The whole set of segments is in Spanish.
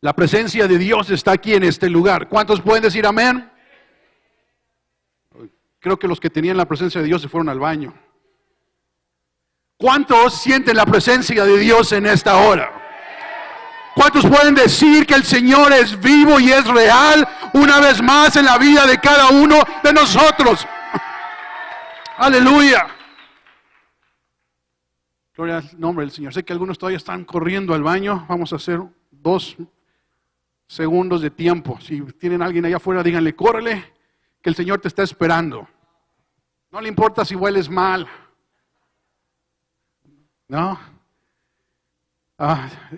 La presencia de Dios está aquí en este lugar. ¿Cuántos pueden decir amén? Creo que los que tenían la presencia de Dios se fueron al baño. ¿Cuántos sienten la presencia de Dios en esta hora? ¿Cuántos pueden decir que el Señor es vivo y es real una vez más en la vida de cada uno de nosotros? Aleluya. Gloria al nombre del Señor. Sé que algunos todavía están corriendo al baño. Vamos a hacer 2 segundos de tiempo. Si tienen a alguien allá afuera, díganle, córrele, que el Señor te está esperando. No le importa si hueles mal. ¿No?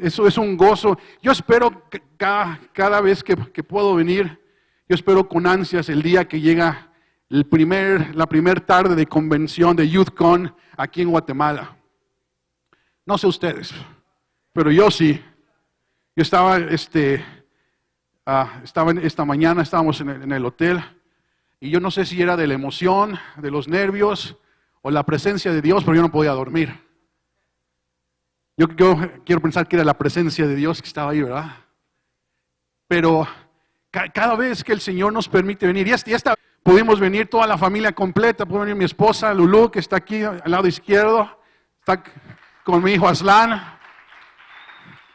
Eso es un gozo. Yo espero que cada vez que puedo venir, yo espero con ansias el día que llega la primer tarde de convención de YouthCon aquí en Guatemala. No sé ustedes, pero yo sí. Yo estaba esta mañana, estábamos en el hotel, y yo no sé si era de la emoción, de los nervios, o la presencia de Dios, pero yo no podía dormir. Yo quiero pensar que era la presencia de Dios que estaba ahí, ¿verdad? Pero cada vez que el Señor nos permite venir, y esta pudimos venir toda la familia completa, pudo venir mi esposa Lulú, que está aquí al lado izquierdo, está con mi hijo Aslan,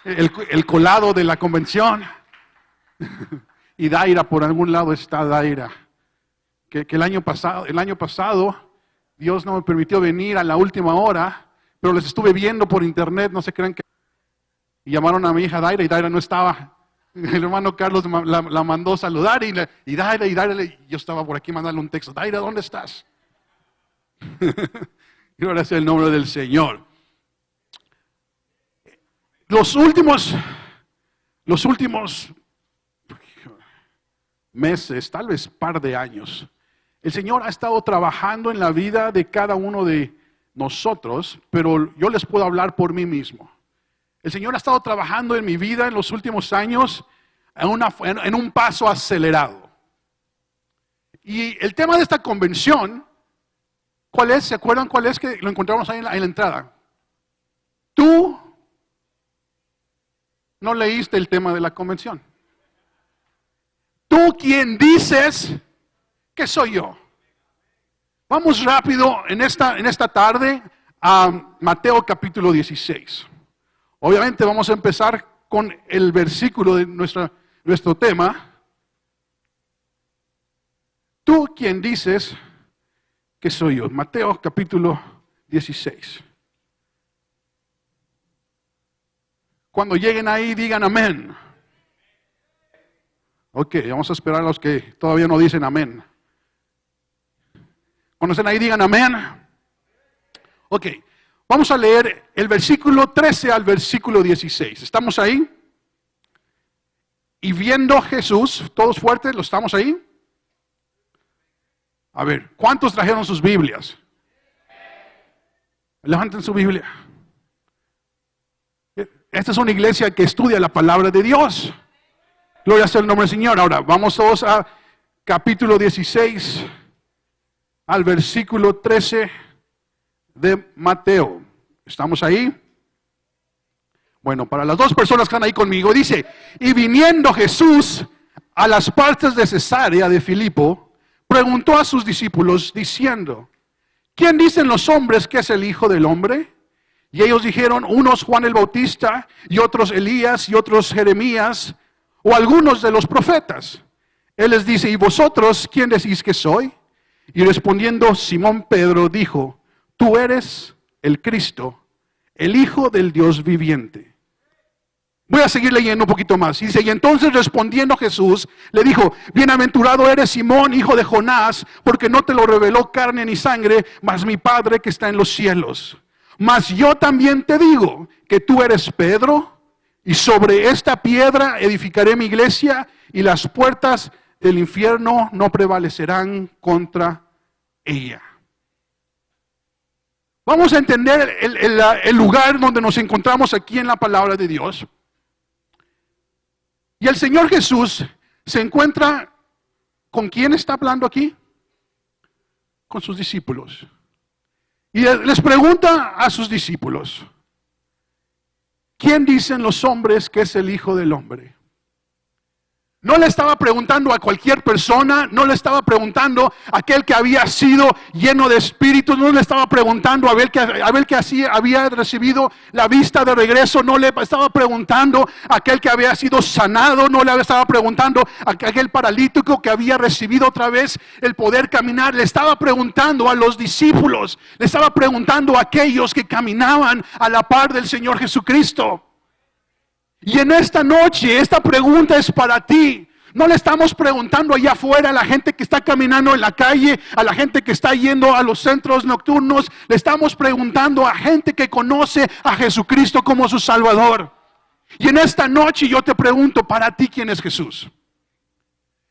el colado de la convención, y Daira, por algún lado está Daira, que el año pasado Dios no me permitió venir a la última hora, pero les estuve viendo por internet, no se crean que... Y llamaron a mi hija Daira y Daira no estaba. El hermano Carlos la mandó saludar y Daira, yo estaba por aquí mandarle un texto. Daira, ¿dónde estás? Gloria sea el nombre del Señor. Los últimos meses, tal vez par de años, el Señor ha estado trabajando en la vida de cada uno de nosotros, pero yo les puedo hablar por mí mismo. El Señor ha estado trabajando en mi vida en los últimos años en un paso acelerado. Y el tema de esta convención, ¿cuál es? ¿Se acuerdan cuál es? Que lo encontramos ahí en la entrada. Tú no leíste el tema de la convención. ¿Tú quién dices que soy yo? Vamos rápido en esta tarde a Mateo capítulo 16. Obviamente vamos a empezar con el versículo de nuestro tema. ¿Tú quién dices que soy yo? Mateo capítulo 16. Cuando lleguen ahí digan amén. Ok, vamos a esperar a los que todavía no dicen amén. Cuando estén ahí digan amén. Ok, vamos a leer el versículo 13 al versículo 16. ¿Estamos ahí? Y viendo Jesús, todos fuertes, ¿lo estamos ahí? A ver, ¿cuántos trajeron sus Biblias? Levanten su Biblia. Esta es una iglesia que estudia la palabra de Dios. Gloria sea el nombre del Señor. Ahora, vamos todos a capítulo 16. Al versículo 13 de Mateo. ¿Estamos ahí? Bueno, para las 2 personas que están ahí conmigo, dice, y viniendo Jesús a las partes de Cesarea de Filipo, preguntó a sus discípulos diciendo, ¿quién dicen los hombres que es el Hijo del Hombre? Y ellos dijeron, unos Juan el Bautista, y otros Elías, y otros Jeremías, o algunos de los profetas. Él les dice, ¿y vosotros quién decís que soy? Y respondiendo Simón Pedro dijo, tú eres el Cristo, el Hijo del Dios viviente. Voy a seguir leyendo un poquito más. Y dice, y entonces respondiendo Jesús, le dijo, bienaventurado eres Simón, hijo de Jonás, porque no te lo reveló carne ni sangre, mas mi Padre que está en los cielos. Mas yo también te digo que tú eres Pedro, y sobre esta piedra edificaré mi iglesia, y las puertas del infierno no prevalecerán contra ella. Vamos a entender el lugar donde nos encontramos aquí en la palabra de Dios. Y el Señor Jesús se encuentra, ¿con quién está hablando aquí? Con sus discípulos. Y les pregunta a sus discípulos, ¿quién dicen los hombres que es el Hijo del Hombre? No le estaba preguntando a cualquier persona, no le estaba preguntando a aquel que había sido lleno de espíritus, no le estaba preguntando a ver que así había recibido la vista de regreso, no le estaba preguntando a aquel que había sido sanado, no le estaba preguntando a aquel paralítico que había recibido otra vez el poder caminar, le estaba preguntando a los discípulos, le estaba preguntando a aquellos que caminaban a la par del Señor Jesucristo. Y en esta noche, esta pregunta es para ti. No le estamos preguntando allá afuera a la gente que está caminando en la calle, a la gente que está yendo a los centros nocturnos. Le estamos preguntando a gente que conoce a Jesucristo como su Salvador. Y en esta noche yo te pregunto, para ti, ¿quién es Jesús?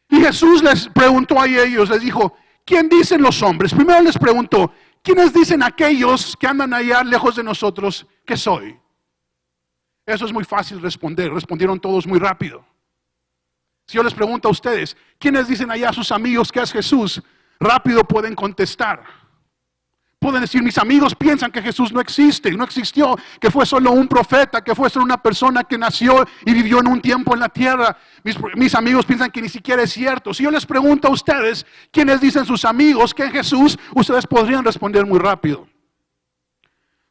Y Jesús les preguntó a ellos, les dijo, ¿quién dicen los hombres? Primero les preguntó, ¿quiénes dicen aquellos que andan allá lejos de nosotros que soy? Eso es muy fácil responder, respondieron todos muy rápido. Si yo les pregunto a ustedes, ¿quiénes dicen allá a sus amigos que es Jesús? Rápido pueden contestar. Pueden decir, mis amigos piensan que Jesús no existe, no existió, que fue solo un profeta, que fue solo una persona que nació y vivió en un tiempo en la tierra. Mis amigos piensan que ni siquiera es cierto. Si yo les pregunto a ustedes, ¿quiénes dicen sus amigos que es Jesús? Ustedes podrían responder muy rápido.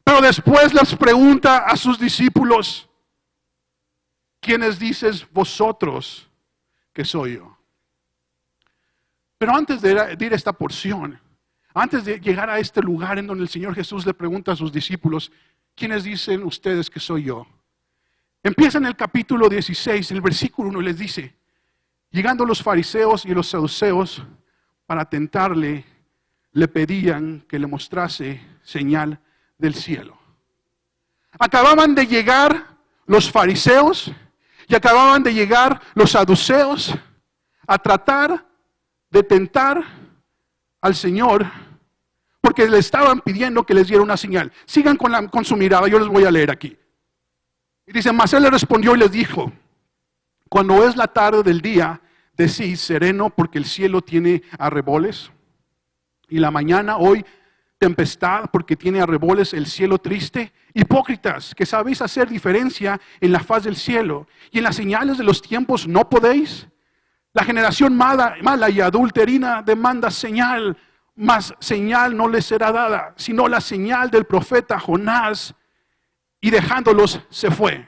Pero después les pregunta a sus discípulos, ¿quiénes dices vosotros que soy yo? Pero antes de ir a esta porción, antes de llegar a este lugar en donde el Señor Jesús le pregunta a sus discípulos, ¿quiénes dicen ustedes que soy yo? Empieza en el capítulo 16, el versículo 1 les dice, llegando los fariseos y los saduceos para tentarle, le pedían que le mostrase señal del cielo. Acababan de llegar los fariseos y acababan de llegar los saduceos a tratar de tentar al Señor porque le estaban pidiendo que les diera una señal. Sigan con su mirada, yo les voy a leer aquí. Y dice, mas él le respondió y les dijo, cuando es la tarde del día, decís sereno porque el cielo tiene arreboles y la mañana hoy tempestad porque tiene arreboles el cielo triste. Hipócritas, que sabéis hacer diferencia en la faz del cielo y en las señales de los tiempos no podéis. La generación mala y adulterina demanda señal, mas señal no les será dada, sino la señal del profeta Jonás, y dejándolos se fue.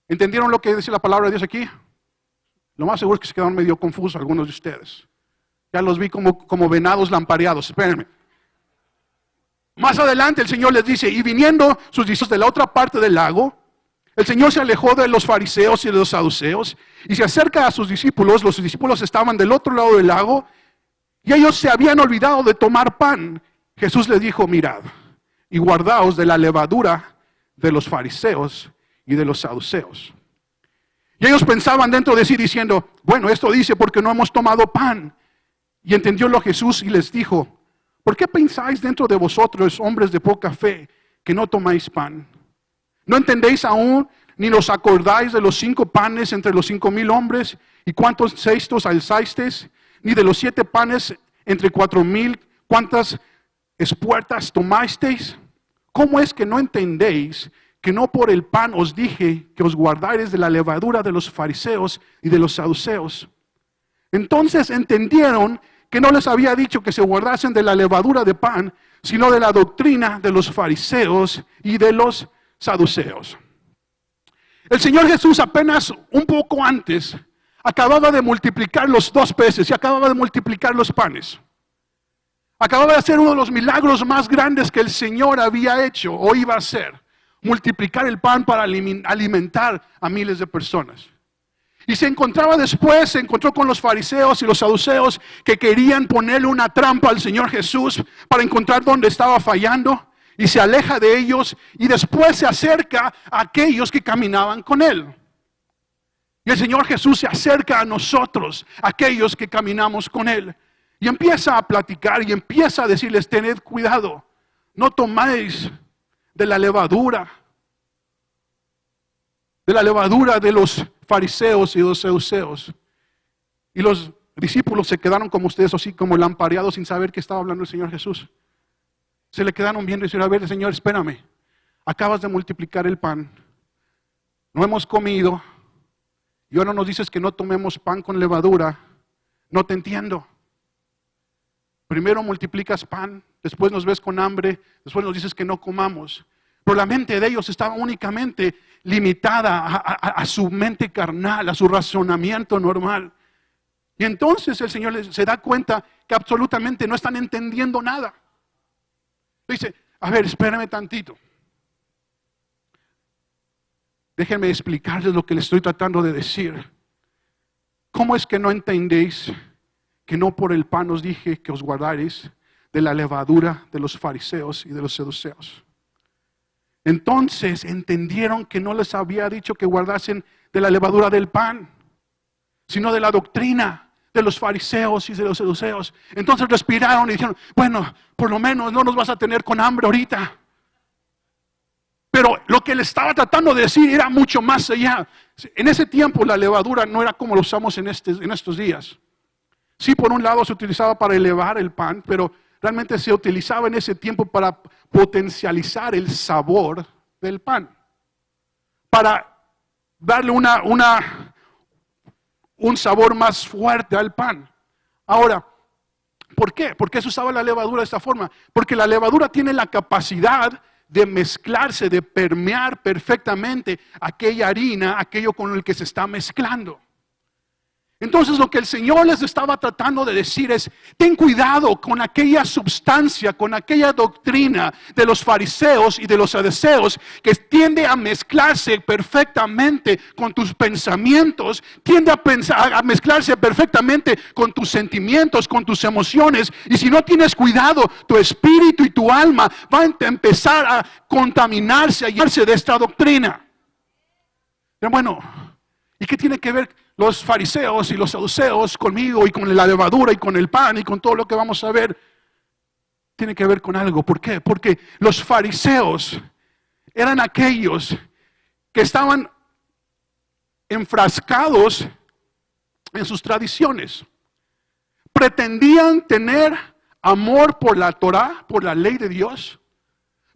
¿Entendieron lo que dice la palabra de Dios aquí? Lo más seguro es que se quedaron medio confusos algunos de ustedes. Ya los vi como venados lampareados. Espérenme. Más adelante el Señor les dice, y viniendo sus discípulos de la otra parte del lago, el Señor se alejó de los fariseos y de los saduceos y se acerca a sus discípulos. Los discípulos estaban del otro lado del lago y ellos se habían olvidado de tomar pan. Jesús les dijo, mirad y guardaos de la levadura de los fariseos y de los saduceos. Y ellos pensaban dentro de sí diciendo, bueno, esto dice porque no hemos tomado pan. Y entendiólo Jesús y les dijo, ¿por qué pensáis dentro de vosotros, hombres de poca fe, que no tomáis pan? ¿No entendéis aún, ni os acordáis de los 5 panes entre los 5,000 hombres, y cuántos cestos alzasteis? Ni de los 7 panes entre 4,000, cuántas espuertas tomasteis? ¿Cómo es que no entendéis que no por el pan os dije que os guardaréis de la levadura de los fariseos y de los saduceos? Entonces entendieron que no les había dicho que se guardasen de la levadura de pan, sino de la doctrina de los fariseos y de los saduceos. El Señor Jesús apenas un poco antes acababa de multiplicar los 2 peces y acababa de multiplicar los panes. Acababa de hacer uno de los milagros más grandes que el Señor había hecho o iba a hacer. Multiplicar el pan para alimentar a miles de personas. Y se encontró con los fariseos y los saduceos que querían ponerle una trampa al Señor Jesús para encontrar dónde estaba fallando. Y se aleja de ellos y después se acerca a aquellos que caminaban con él. Y el Señor Jesús se acerca a nosotros, aquellos que caminamos con él. Y empieza a platicar y empieza a decirles, tened cuidado, no tomáis de la levadura de los fariseos y los saduceos. Y los discípulos se quedaron como ustedes, así como lampareados sin saber qué estaba hablando el Señor Jesús. Se le quedaron viendo y dijeron, a ver, Señor, espérame, acabas de multiplicar el pan, no hemos comido Y ahora nos dices que no tomemos pan con levadura. No te entiendo. Primero multiplicas pan, después nos ves con hambre, después nos dices que no comamos. Pero la mente de ellos estaba únicamente limitada a su mente carnal, a su razonamiento normal. Y entonces el Señor se da cuenta que absolutamente no están entendiendo nada. Dice, a ver, espérame tantito. Déjenme explicarles lo que les estoy tratando de decir. ¿Cómo es que no entendéis que no por el pan os dije que os guardaréis de la levadura de los fariseos y de los saduceos? Entonces entendieron que no les había dicho que guardasen de la levadura del pan, sino de la doctrina de los fariseos y de los saduceos. Entonces respiraron y dijeron, bueno, por lo menos no nos vas a tener con hambre ahorita. Pero lo que le estaba tratando de decir era mucho más allá. En ese tiempo la levadura no era como lo usamos en estos días. Sí, por un lado se utilizaba para elevar el pan, pero realmente se utilizaba en ese tiempo para potencializar el sabor del pan. Para darle un sabor más fuerte al pan. Ahora, ¿por qué? ¿Por qué se usaba la levadura de esta forma? Porque la levadura tiene la capacidad de mezclarse, de permear perfectamente aquella harina, aquello con el que se está mezclando. Entonces lo que el Señor les estaba tratando de decir es, ten cuidado con aquella sustancia, con aquella doctrina de los fariseos y de los saduceos que tiende a mezclarse perfectamente con tus pensamientos, tiende a mezclarse perfectamente con tus sentimientos, con tus emociones. Y si no tienes cuidado, tu espíritu y tu alma van a empezar a contaminarse, a llenarse de esta doctrina. Pero bueno, ¿y qué tiene que ver los fariseos y los saduceos conmigo y con la levadura y con el pan y con todo lo que vamos a ver? Tiene que ver con algo. ¿Por qué? Porque los fariseos eran aquellos que estaban enfrascados en sus tradiciones. Pretendían tener amor por la Torá, por la ley de Dios.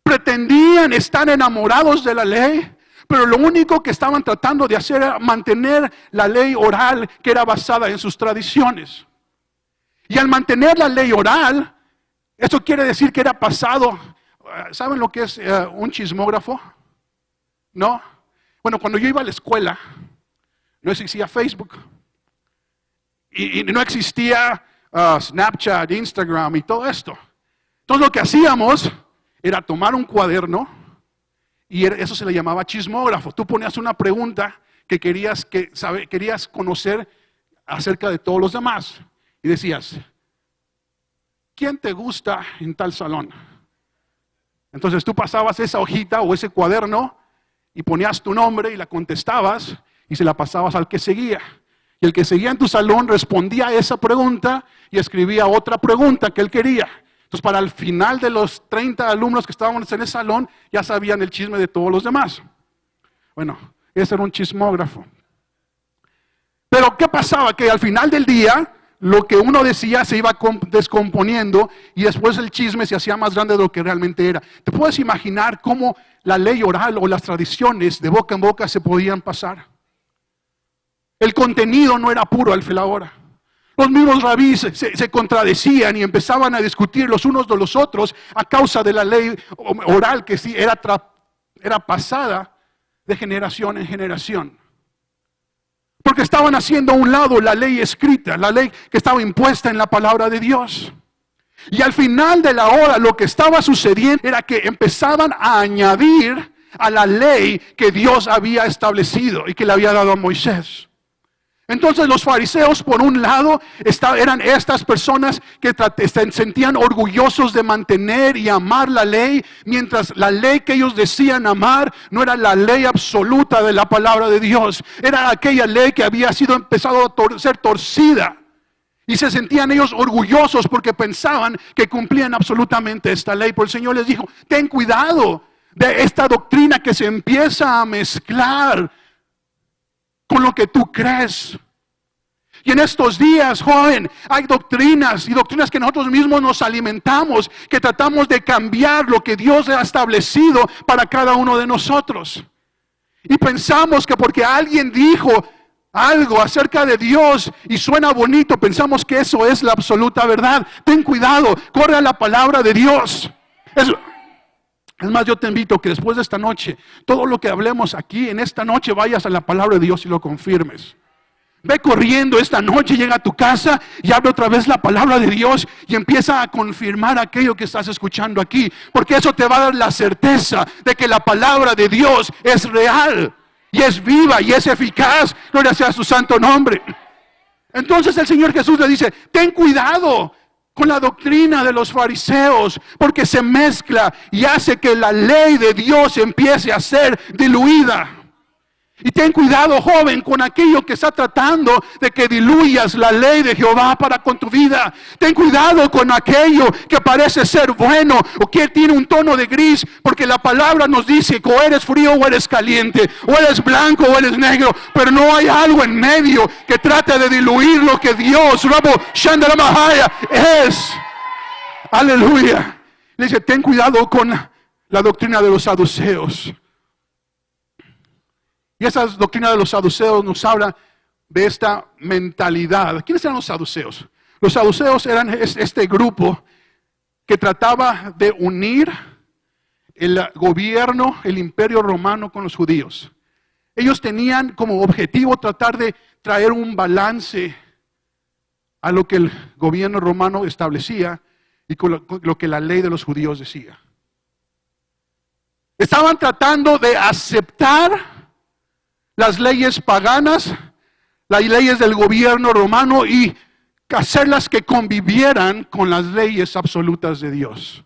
Pretendían estar enamorados de la ley. Pero lo único que estaban tratando de hacer era mantener la ley oral que era basada en sus tradiciones. Y al mantener la ley oral, eso quiere decir que era pasado. ¿Saben lo que es un chismógrafo? ¿No? Bueno, cuando yo iba a la escuela, no existía Facebook. Y no existía Snapchat, Instagram y todo esto. Entonces lo que hacíamos era tomar un cuaderno. Y eso se le llamaba chismógrafo. Tú ponías una pregunta que querías conocer acerca de todos los demás. Y decías, ¿quién te gusta en tal salón? Entonces tú pasabas esa hojita o ese cuaderno y ponías tu nombre y la contestabas y se la pasabas al que seguía. Y el que seguía en tu salón respondía a esa pregunta y escribía otra pregunta que él quería. Entonces, para el final de los 30 alumnos que estábamos en el salón, ya sabían el chisme de todos los demás. Bueno, ese era un chismógrafo. Pero, ¿qué pasaba? Que al final del día, lo que uno decía se iba descomponiendo y después el chisme se hacía más grande de lo que realmente era. ¿Te puedes imaginar cómo la ley oral o las tradiciones de boca en boca se podían pasar? El contenido no era puro al fin de la hora. Los mismos rabís se contradecían y empezaban a discutir los unos de los otros a causa de la ley oral que sí era pasada de generación en generación. Porque estaban haciendo a un lado la ley escrita, la ley que estaba impuesta en la palabra de Dios. Y al final de la hora lo que estaba sucediendo era que empezaban a añadir a la ley que Dios había establecido y que le había dado a Moisés. Entonces los fariseos por un lado eran estas personas que se sentían orgullosos de mantener y amar la ley, mientras la ley que ellos decían amar no era la ley absoluta de la palabra de Dios, era aquella ley que había sido empezado a ser torcida. Y se sentían ellos orgullosos porque pensaban que cumplían absolutamente esta ley. Pero el Señor les dijo, ten cuidado de esta doctrina que se empieza a mezclar con lo que tú crees. Y en estos días, joven, hay doctrinas y doctrinas que nosotros mismos nos alimentamos, que tratamos de cambiar lo que Dios ha establecido para cada uno de nosotros. Y pensamos que porque alguien dijo algo acerca de Dios y suena bonito, pensamos que eso es la absoluta verdad. Ten cuidado, corre a la palabra de Dios. Es más, yo te invito que después de esta noche, todo lo que hablemos aquí en esta noche, vayas a la palabra de Dios y lo confirmes. Ve corriendo esta noche, llega a tu casa y abre otra vez la palabra de Dios y empieza a confirmar aquello que estás escuchando aquí. Porque eso te va a dar la certeza de que la palabra de Dios es real y es viva y es eficaz. Gloria sea a su santo nombre. Entonces el Señor Jesús le dice, ten cuidado con la doctrina de los fariseos, porque se mezcla y hace que la ley de Dios empiece a ser diluida. Y ten cuidado, joven, con aquello que está tratando de que diluyas la ley de Jehová para con tu vida. Ten cuidado con aquello que parece ser bueno o que tiene un tono de gris, porque la palabra nos dice que o eres frío o eres caliente, o eres blanco o eres negro, pero no hay algo en medio que trate de diluir lo que Dios, Rabo Shandara Mahaya, es. Aleluya. Le dice, ten cuidado con la doctrina de los saduceos. Y esa doctrina de los saduceos nos habla de esta mentalidad. ¿Quiénes eran los saduceos? Los saduceos eran este grupo que trataba de unir el gobierno, el imperio romano con los judíos. Ellos tenían como objetivo tratar de traer un balance a lo que el gobierno romano establecía y con lo que la ley de los judíos decía. Estaban tratando de aceptar las leyes paganas, las leyes del gobierno romano y hacerlas que convivieran con las leyes absolutas de Dios.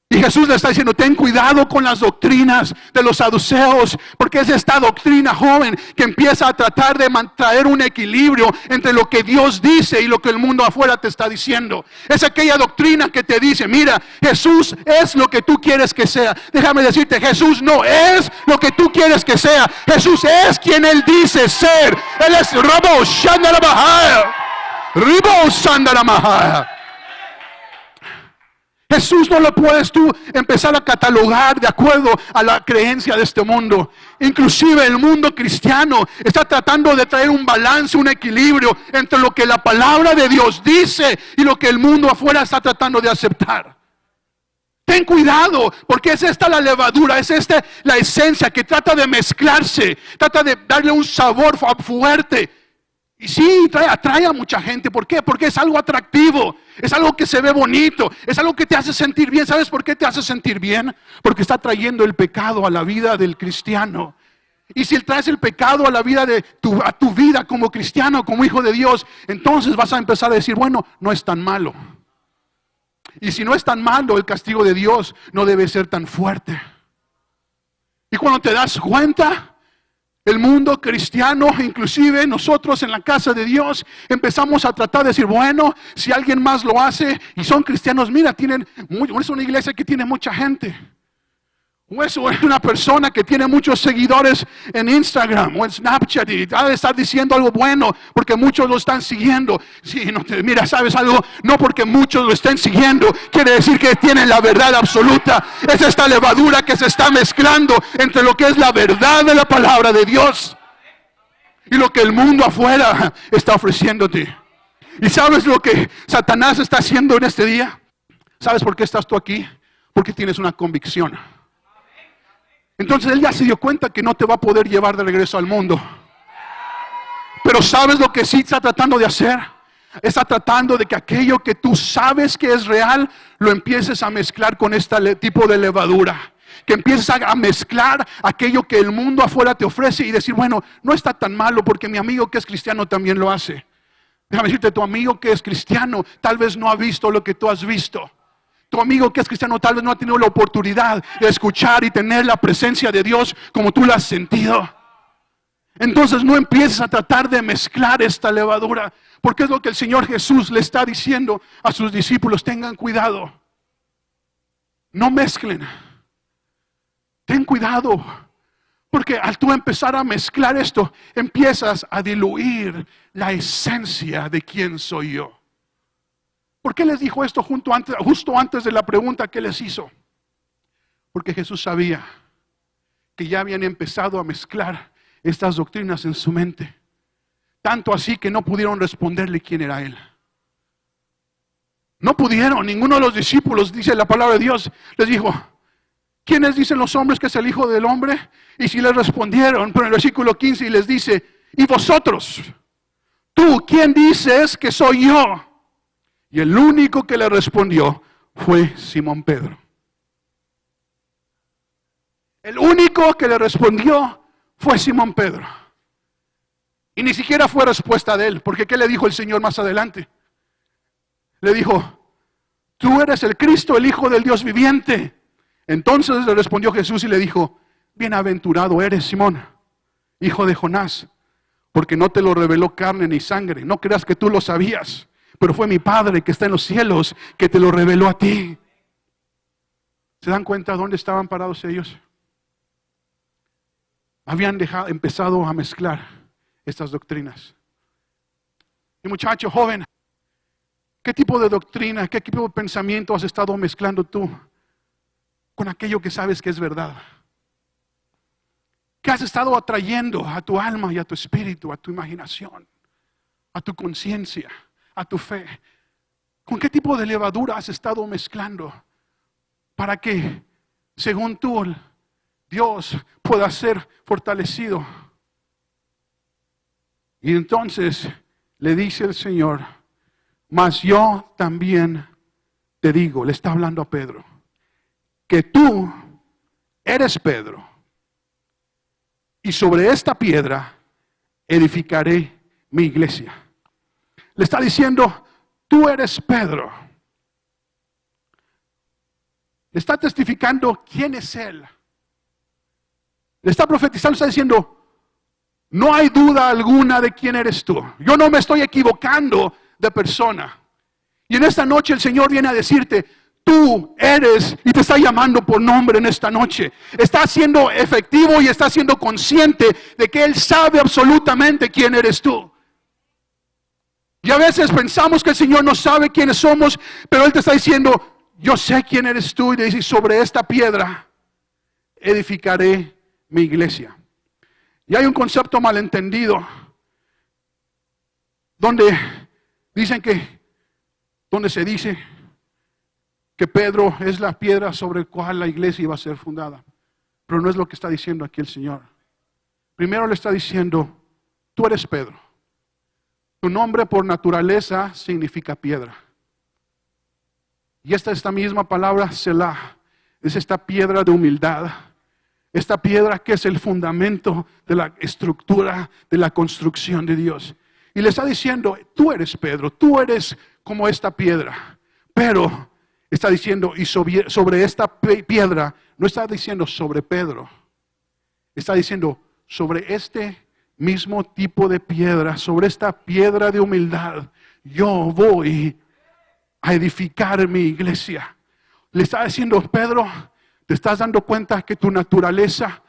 Y Jesús le está diciendo, ten cuidado con las doctrinas de los saduceos, porque es esta doctrina, joven, que empieza a tratar de traer un equilibrio entre lo que Dios dice y lo que el mundo afuera te está diciendo. Es aquella doctrina que te dice, mira, Jesús es lo que tú quieres que sea. Déjame decirte, Jesús no es lo que tú quieres que sea. Jesús es quien Él dice ser. Él es Rabo Shandara Mahaya. Ribo Shandara Mahaya. Jesús no lo puedes tú empezar a catalogar de acuerdo a la creencia de este mundo. Inclusive el mundo cristiano está tratando de traer un balance, un equilibrio entre lo que la palabra de Dios dice y lo que el mundo afuera está tratando de aceptar. Ten cuidado, porque es esta la levadura, es esta la esencia que trata de mezclarse, trata de darle un sabor fuerte. Y sí, atrae a mucha gente. ¿Por qué? Porque es algo atractivo, es algo que se ve bonito, es algo que te hace sentir bien. ¿Sabes por qué te hace sentir bien? Porque está trayendo el pecado a la vida del cristiano. Y si traes el pecado a la vida a tu vida como cristiano, como hijo de Dios, entonces vas a empezar a decir, bueno, no es tan malo. Y si no es tan malo, el castigo de Dios no debe ser tan fuerte. Y cuando te das cuenta, el mundo cristiano, inclusive nosotros en la casa de Dios, empezamos a tratar de decir, bueno, si alguien más lo hace y son cristianos, mira, es una iglesia que tiene mucha gente. O es una persona que tiene muchos seguidores en Instagram o en Snapchat y ha de estar diciendo algo bueno porque muchos lo están siguiendo. Sí, mira, ¿sabes algo? No porque muchos lo estén siguiendo quiere decir que tienen la verdad absoluta. Es esta levadura que se está mezclando entre lo que es la verdad de la palabra de Dios y lo que el mundo afuera está ofreciéndote. ¿Y sabes lo que Satanás está haciendo en este día? ¿Sabes por qué estás tú aquí? Porque tienes una convicción. Entonces él ya se dio cuenta que no te va a poder llevar de regreso al mundo. Pero ¿sabes lo que sí está tratando de hacer? Está tratando de que aquello que tú sabes que es real, lo empieces a mezclar con este tipo de levadura. Que empieces a mezclar aquello que el mundo afuera te ofrece y decir, bueno, no está tan malo porque mi amigo que es cristiano también lo hace. Déjame decirte, tu amigo que es cristiano tal vez no ha visto lo que tú has visto. Tu amigo que es cristiano tal vez no ha tenido la oportunidad de escuchar y tener la presencia de Dios como tú la has sentido. Entonces no empieces a tratar de mezclar esta levadura, porque es lo que el Señor Jesús le está diciendo a sus discípulos. Tengan cuidado, no mezclen. Ten cuidado, porque al tú empezar a mezclar esto, empiezas a diluir la esencia de quién soy yo. ¿Por qué les dijo esto justo antes de la pregunta que les hizo? Porque Jesús sabía que ya habían empezado a mezclar estas doctrinas en su mente. Tanto así que no pudieron responderle quién era Él. No pudieron, ninguno de los discípulos, dice la palabra de Dios, les dijo, ¿quiénes dicen los hombres que es el Hijo del Hombre? Y si les respondieron, pero en el versículo 15 les dice, ¿y vosotros? ¿Tú quién dices que soy yo? Y el único que le respondió fue Simón Pedro. El único que le respondió fue Simón Pedro. Y ni siquiera fue respuesta de él, porque ¿qué le dijo el Señor más adelante? Le dijo, tú eres el Cristo, el Hijo del Dios viviente. Entonces le respondió Jesús y le dijo, bienaventurado eres, Simón, hijo de Jonás, porque no te lo reveló carne ni sangre. No creas que tú lo sabías, pero fue mi Padre que está en los cielos que te lo reveló a ti. ¿Se dan cuenta dónde estaban parados ellos? Habían empezado a mezclar estas doctrinas. Y muchacho joven, ¿qué tipo de doctrina, qué tipo de pensamiento has estado mezclando tú con aquello que sabes que es verdad? ¿Qué has estado atrayendo a tu alma y a tu espíritu, a tu imaginación, a tu conciencia, a tu fe? ¿Con qué tipo de levadura has estado mezclando para que, según tú, Dios pueda ser fortalecido? Y entonces le dice el Señor, mas yo también te digo, le está hablando a Pedro, que tú eres Pedro, y sobre esta piedra edificaré mi iglesia. Le está diciendo, tú eres Pedro. Le está testificando quién es Él. Le está profetizando, está diciendo, no hay duda alguna de quién eres tú. Yo no me estoy equivocando de persona. Y en esta noche el Señor viene a decirte, tú eres, y te está llamando por nombre en esta noche. Está siendo efectivo y está siendo consciente de que Él sabe absolutamente quién eres tú. Y a veces pensamos que el Señor no sabe quiénes somos, pero Él te está diciendo, yo sé quién eres tú. Y te dice, sobre esta piedra edificaré mi iglesia. Y hay un concepto malentendido donde se dice que Pedro es la piedra sobre la cual la iglesia iba a ser fundada. Pero no es lo que está diciendo aquí el Señor. Primero le está diciendo, tú eres Pedro. Tu nombre por naturaleza significa piedra. Y esta misma palabra, Selah, es esta piedra de humildad. Esta piedra que es el fundamento de la estructura, de la construcción de Dios. Y le está diciendo, tú eres Pedro, tú eres como esta piedra. Pero está diciendo, y sobre esta piedra, no está diciendo sobre Pedro. Está diciendo, sobre este mismo tipo de piedra, sobre esta piedra de humildad, yo voy a edificar mi iglesia. Le está diciendo, Pedro, ¿te estás dando cuenta que tu naturaleza,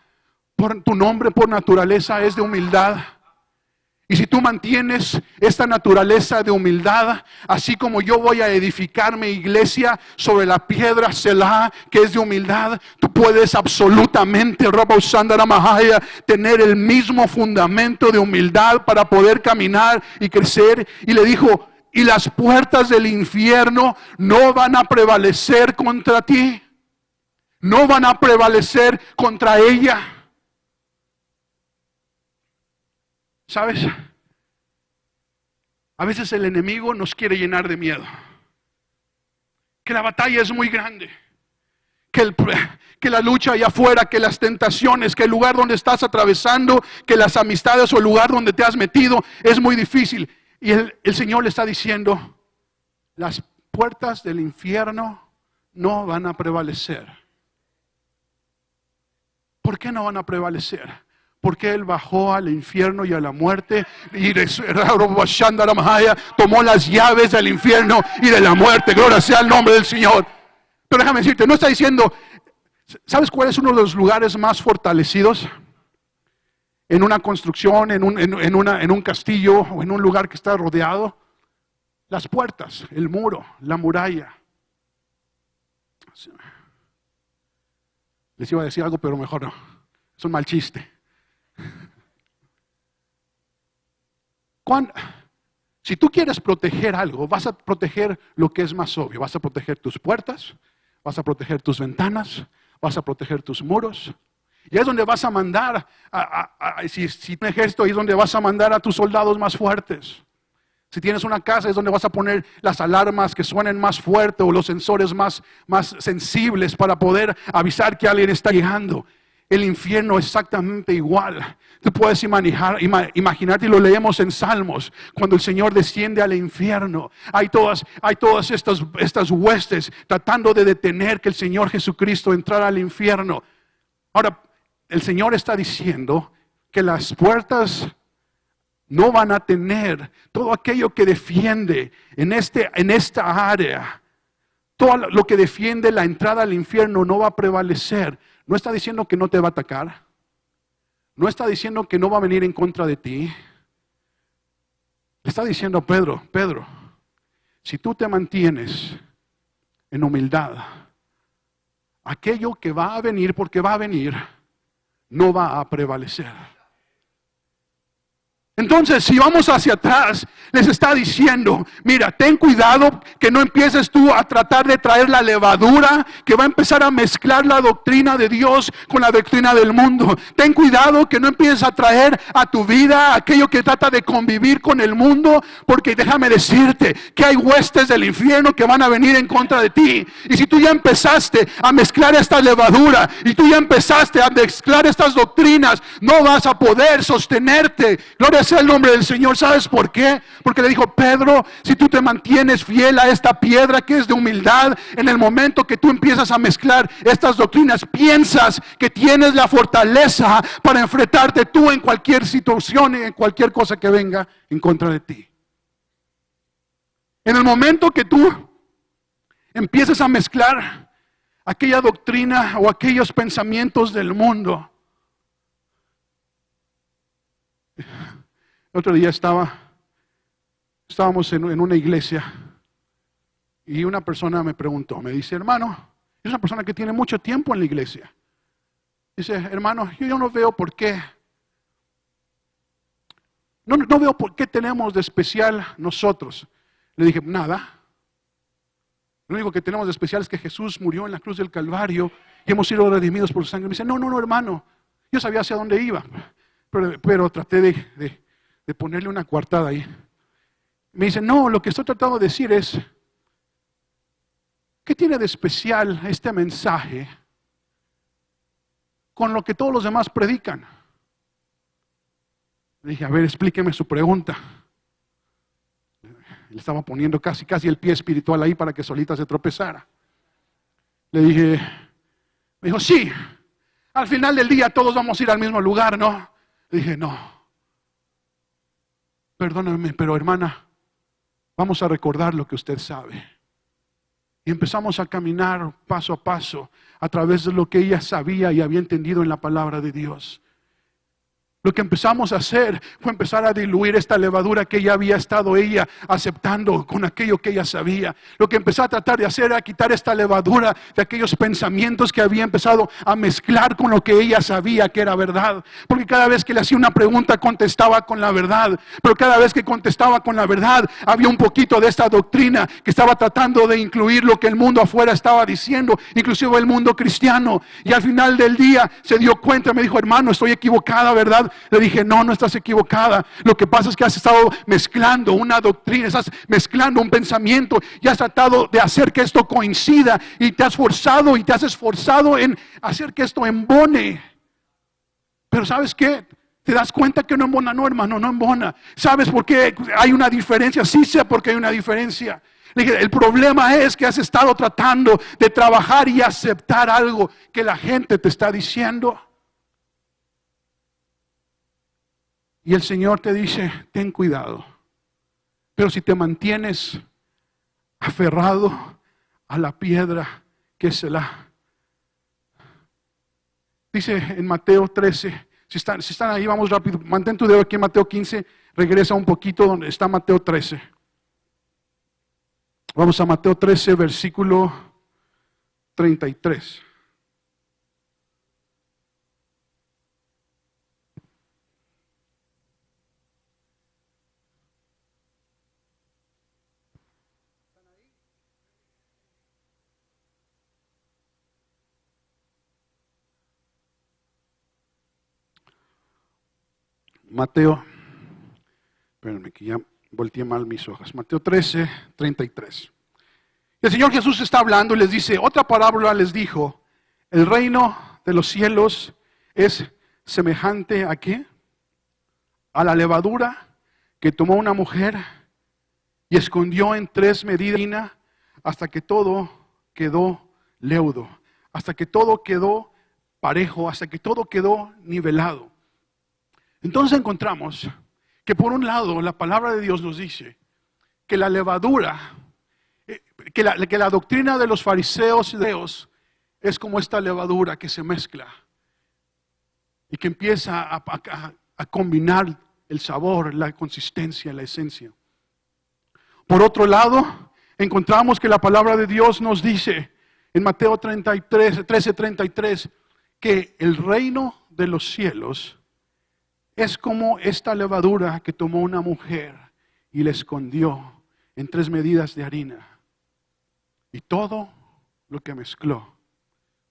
tu nombre por naturaleza es de humildad? Y si tú mantienes esta naturaleza de humildad, así como yo voy a edificar mi iglesia sobre la piedra Selah, que es de humildad, tú puedes absolutamente, tener el mismo fundamento de humildad para poder caminar y crecer. Y le dijo, y las puertas del infierno no van a prevalecer contra ti. No van a prevalecer contra ella. ¿Sabes? A veces el enemigo nos quiere llenar de miedo. Que la batalla es muy grande. Que la lucha allá afuera, que las tentaciones, que el lugar donde estás atravesando, que las amistades o el lugar donde te has metido es muy difícil. Y el Señor le está diciendo, las puertas del infierno no van a prevalecer. ¿Por qué no van a prevalecer? Porque Él bajó al infierno y a la muerte y tomó las llaves del infierno y de la muerte. Gloria sea el nombre del Señor. Pero déjame decirte, no está diciendo, ¿sabes cuál es uno de los lugares más fortalecidos? En una construcción, en un castillo o en un lugar que está rodeado. Las puertas, el muro, la muralla. Les iba a decir algo, pero mejor no. Es un mal chiste. Si tú quieres proteger algo, vas a proteger lo que es más obvio. Vas a proteger tus puertas, vas a proteger tus ventanas, vas a proteger tus muros. Y es donde vas a mandar, si un ejército, ahí es donde vas a mandar a tus soldados más fuertes. Si tienes una casa, es donde vas a poner las alarmas que suenen más fuerte o los sensores más sensibles para poder avisar que alguien está llegando. El infierno es exactamente igual. Tú puedes imaginarte, y lo leemos en Salmos, cuando el Señor desciende al infierno. Hay todas estas huestes tratando de detener que el Señor Jesucristo entrara al infierno. Ahora, el Señor está diciendo que las puertas no van a tener todo aquello que defiende en esta área. Todo lo que defiende la entrada al infierno no va a prevalecer. No está diciendo que no te va a atacar. No está diciendo que no va a venir en contra de ti. Le está diciendo a Pedro, si tú te mantienes en humildad, aquello que va a venir, porque va a venir, no va a prevalecer. Entonces, si vamos hacia atrás, les está diciendo, mira, ten cuidado que no empieces tú a tratar de traer la levadura que va a empezar a mezclar la doctrina de Dios con la doctrina del mundo. Ten cuidado que no empieces a traer a tu vida aquello que trata de convivir con el mundo, porque déjame decirte que hay huestes del infierno que van a venir en contra de ti. Y si tú ya empezaste a mezclar esta levadura y tú ya empezaste a mezclar estas doctrinas, no vas a poder sostenerte. Gloria sea el nombre del Señor. ¿Sabes por qué? Porque le dijo, Pedro, si tú te mantienes fiel a esta piedra que es de humildad, en el momento que tú empiezas a mezclar estas doctrinas, piensas que tienes la fortaleza para enfrentarte tú en cualquier situación, en cualquier cosa que venga en contra de ti. En el momento que tú empieces a mezclar aquella doctrina o aquellos pensamientos del mundo. El otro día estábamos en una iglesia y una persona me preguntó, me dice, hermano, es una persona que tiene mucho tiempo en la iglesia. Dice, hermano, yo no veo por qué. No veo por qué tenemos de especial nosotros. Le dije, nada. Lo único que tenemos de especial es que Jesús murió en la cruz del Calvario y hemos sido redimidos por su sangre. Me dice, no, hermano, yo sabía hacia dónde iba, pero traté de ponerle una coartada ahí. Me dice, no, lo que estoy tratando de decir es, ¿qué tiene de especial este mensaje con lo que todos los demás predican? Le dije, a ver, explíqueme su pregunta. Le estaba poniendo casi el pie espiritual ahí para que solita se tropezara. Le dije, me dijo, sí, al final del día todos vamos a ir al mismo lugar, ¿no? Le dije, no. Perdóname, pero hermana, vamos a recordar lo que usted sabe. Y empezamos a caminar paso a paso a través de lo que ella sabía y había entendido en la palabra de Dios. Lo que empezamos a hacer fue empezar a diluir esta levadura que ya había estado ella aceptando con aquello que ella sabía. Lo que empezó a tratar de hacer era quitar esta levadura de aquellos pensamientos que había empezado a mezclar con lo que ella sabía que era verdad. Porque cada vez que le hacía una pregunta contestaba con la verdad. Pero cada vez que contestaba con la verdad había un poquito de esta doctrina que estaba tratando de incluir lo que el mundo afuera estaba diciendo, inclusive el mundo cristiano. Y al final del día se dio cuenta, me dijo, hermano, estoy equivocada, ¿verdad? Le dije, no estás equivocada. Lo que pasa es que has estado mezclando una doctrina, estás mezclando un pensamiento y has tratado de hacer que esto coincida y te has forzado y te has esforzado en hacer que esto embone. Pero ¿sabes qué? ¿Te das cuenta que no embona? No, hermano, no embona. ¿Sabes por qué hay una diferencia? Sí sé por qué hay una diferencia. Le dije, el problema es que has estado tratando de trabajar y aceptar algo que la gente te está diciendo. Y el Señor te dice, ten cuidado. Pero si te mantienes aferrado a la piedra que es Selah. Dice en Mateo 13, si están ahí, vamos rápido. Mantén tu dedo aquí en Mateo 15, regresa un poquito donde está Mateo 13. Vamos a Mateo 13, versículo 33. Mateo, espérenme que ya volteé mal mis hojas. Mateo 13, 33. El Señor Jesús está hablando y les dice, otra parábola les dijo, el reino de los cielos es semejante ¿a qué? A la levadura que tomó una mujer y escondió en 3 medidas de harina hasta que todo quedó leudo, hasta que todo quedó parejo, hasta que todo quedó nivelado. Entonces encontramos que por un lado la palabra de Dios nos dice que la levadura, que la doctrina de los fariseos y judeos es como esta levadura que se mezcla y que empieza a combinar el sabor, la consistencia, la esencia. Por otro lado, encontramos que la palabra de Dios nos dice en Mateo 13:33 que el reino de los cielos es como esta levadura que tomó una mujer y la escondió en 3 medidas de harina. Y todo lo que mezcló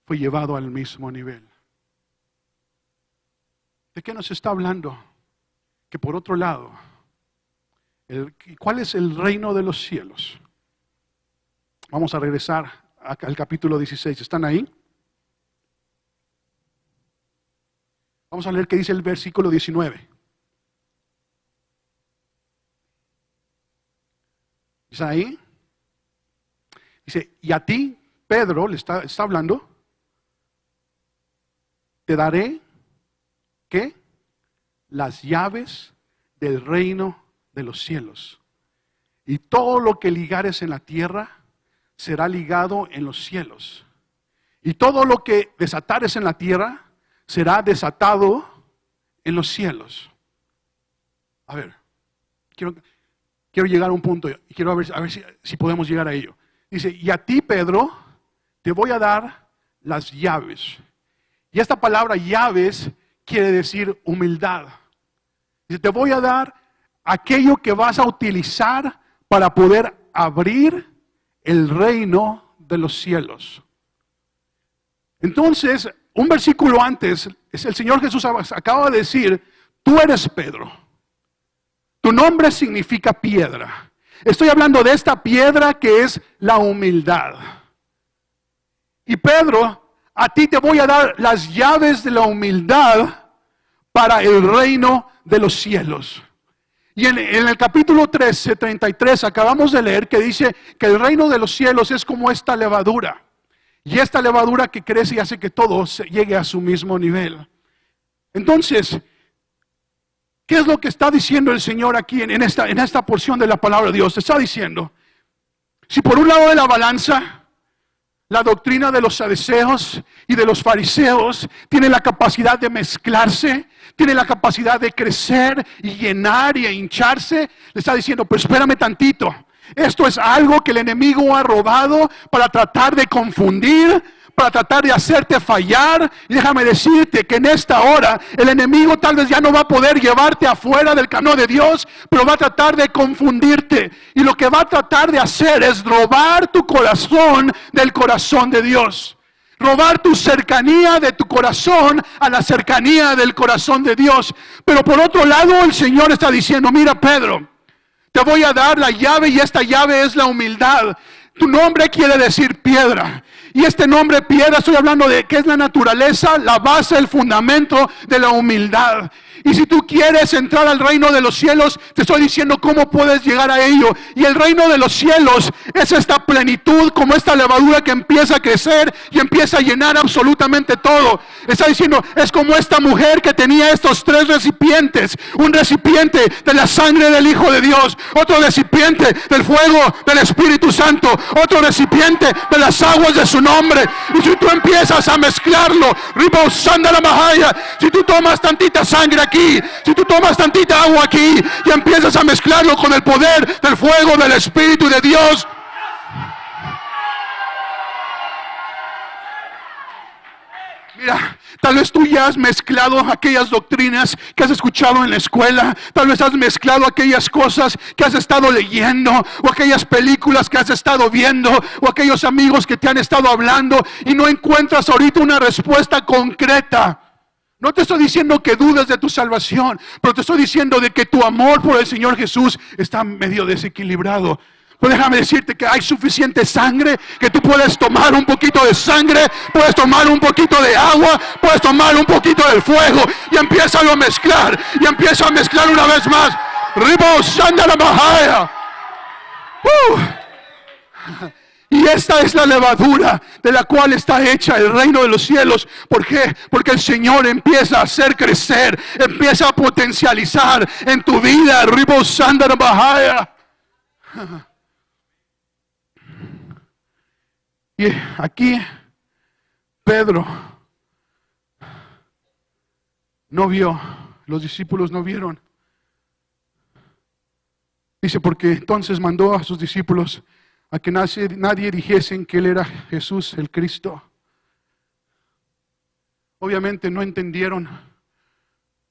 fue llevado al mismo nivel. ¿De qué nos está hablando? Que por otro lado, ¿cuál es el reino de los cielos? Vamos a regresar al capítulo 16. ¿Están ahí? Vamos a leer qué dice el versículo 19. ¿Está ahí? Dice, y a ti, Pedro, le está hablando, te daré, ¿qué? Las llaves del reino de los cielos. Y todo lo que ligares en la tierra será ligado en los cielos. Y todo lo que desatares en la tierra será desatado en los cielos. A ver, quiero llegar a un punto y quiero a ver si podemos llegar a ello. Dice, y a ti, Pedro, te voy a dar las llaves. Y esta palabra llaves quiere decir humildad. Dice, te voy a dar aquello que vas a utilizar para poder abrir el reino de los cielos. Entonces, un versículo antes, el Señor Jesús acaba de decir, tú eres Pedro. Tu nombre significa piedra. Estoy hablando de esta piedra que es la humildad. Y Pedro, a ti te voy a dar las llaves de la humildad para el reino de los cielos. Y en el capítulo 13, 33, acabamos de leer que dice que el reino de los cielos es como esta levadura. Y esta levadura que crece y hace que todo llegue a su mismo nivel. Entonces, ¿qué es lo que está diciendo el Señor aquí en esta porción de la palabra de Dios? Está diciendo, si por un lado de la balanza, la doctrina de los saduceos y de los fariseos tiene la capacidad de mezclarse, tiene la capacidad de crecer y llenar y hincharse, le está diciendo, pero espérame tantito. Esto es algo que el enemigo ha robado para tratar de confundir, para tratar de hacerte fallar. Y déjame decirte que en esta hora el enemigo tal vez ya no va a poder llevarte afuera del camino de Dios, pero va a tratar de confundirte. Y lo que va a tratar de hacer es robar tu corazón del corazón de Dios. Robar tu cercanía de tu corazón a la cercanía del corazón de Dios. Pero por otro lado el Señor está diciendo, mira Pedro, te voy a dar la llave y esta llave es la humildad. Tu nombre quiere decir piedra. Y este nombre piedra, estoy hablando de que es la naturaleza, la base, el fundamento de la humildad. Y si tú quieres entrar al reino de los cielos, te estoy diciendo cómo puedes llegar a ello. Y el reino de los cielos es esta plenitud, como esta levadura que empieza a crecer y empieza a llenar absolutamente todo. Está diciendo, es como esta mujer que tenía estos 3 recipientes. Un recipiente de la sangre del Hijo de Dios, otro recipiente del fuego del Espíritu Santo, otro recipiente de las aguas de su nombre. Y si tú empiezas a mezclarlo, ribosando la majaya, si tú tomas tantita sangre aquí, si tú tomas tantita agua aquí y empiezas a mezclarlo con el poder del fuego del Espíritu de Dios, mira, tal vez tú ya has mezclado aquellas doctrinas que has escuchado en la escuela, tal vez has mezclado aquellas cosas que has estado leyendo, o aquellas películas que has estado viendo, o aquellos amigos que te han estado hablando, y no encuentras ahorita una respuesta concreta. No te estoy diciendo que dudes de tu salvación, pero te estoy diciendo de que tu amor por el Señor Jesús está medio desequilibrado. Pues déjame decirte que hay suficiente sangre, que tú puedes tomar un poquito de sangre, puedes tomar un poquito de agua, puedes tomar un poquito del fuego y empieza a mezclar, y empieza a mezclar una vez más. Y esta es la levadura de la cual está hecha el reino de los cielos. ¿Por qué? Porque el Señor empieza a hacer crecer, empieza a potencializar en tu vida. Y aquí Pedro no vio, los discípulos no vieron. Dice, porque entonces mandó a sus discípulos a que nadie dijesen que Él era Jesús el Cristo. Obviamente no entendieron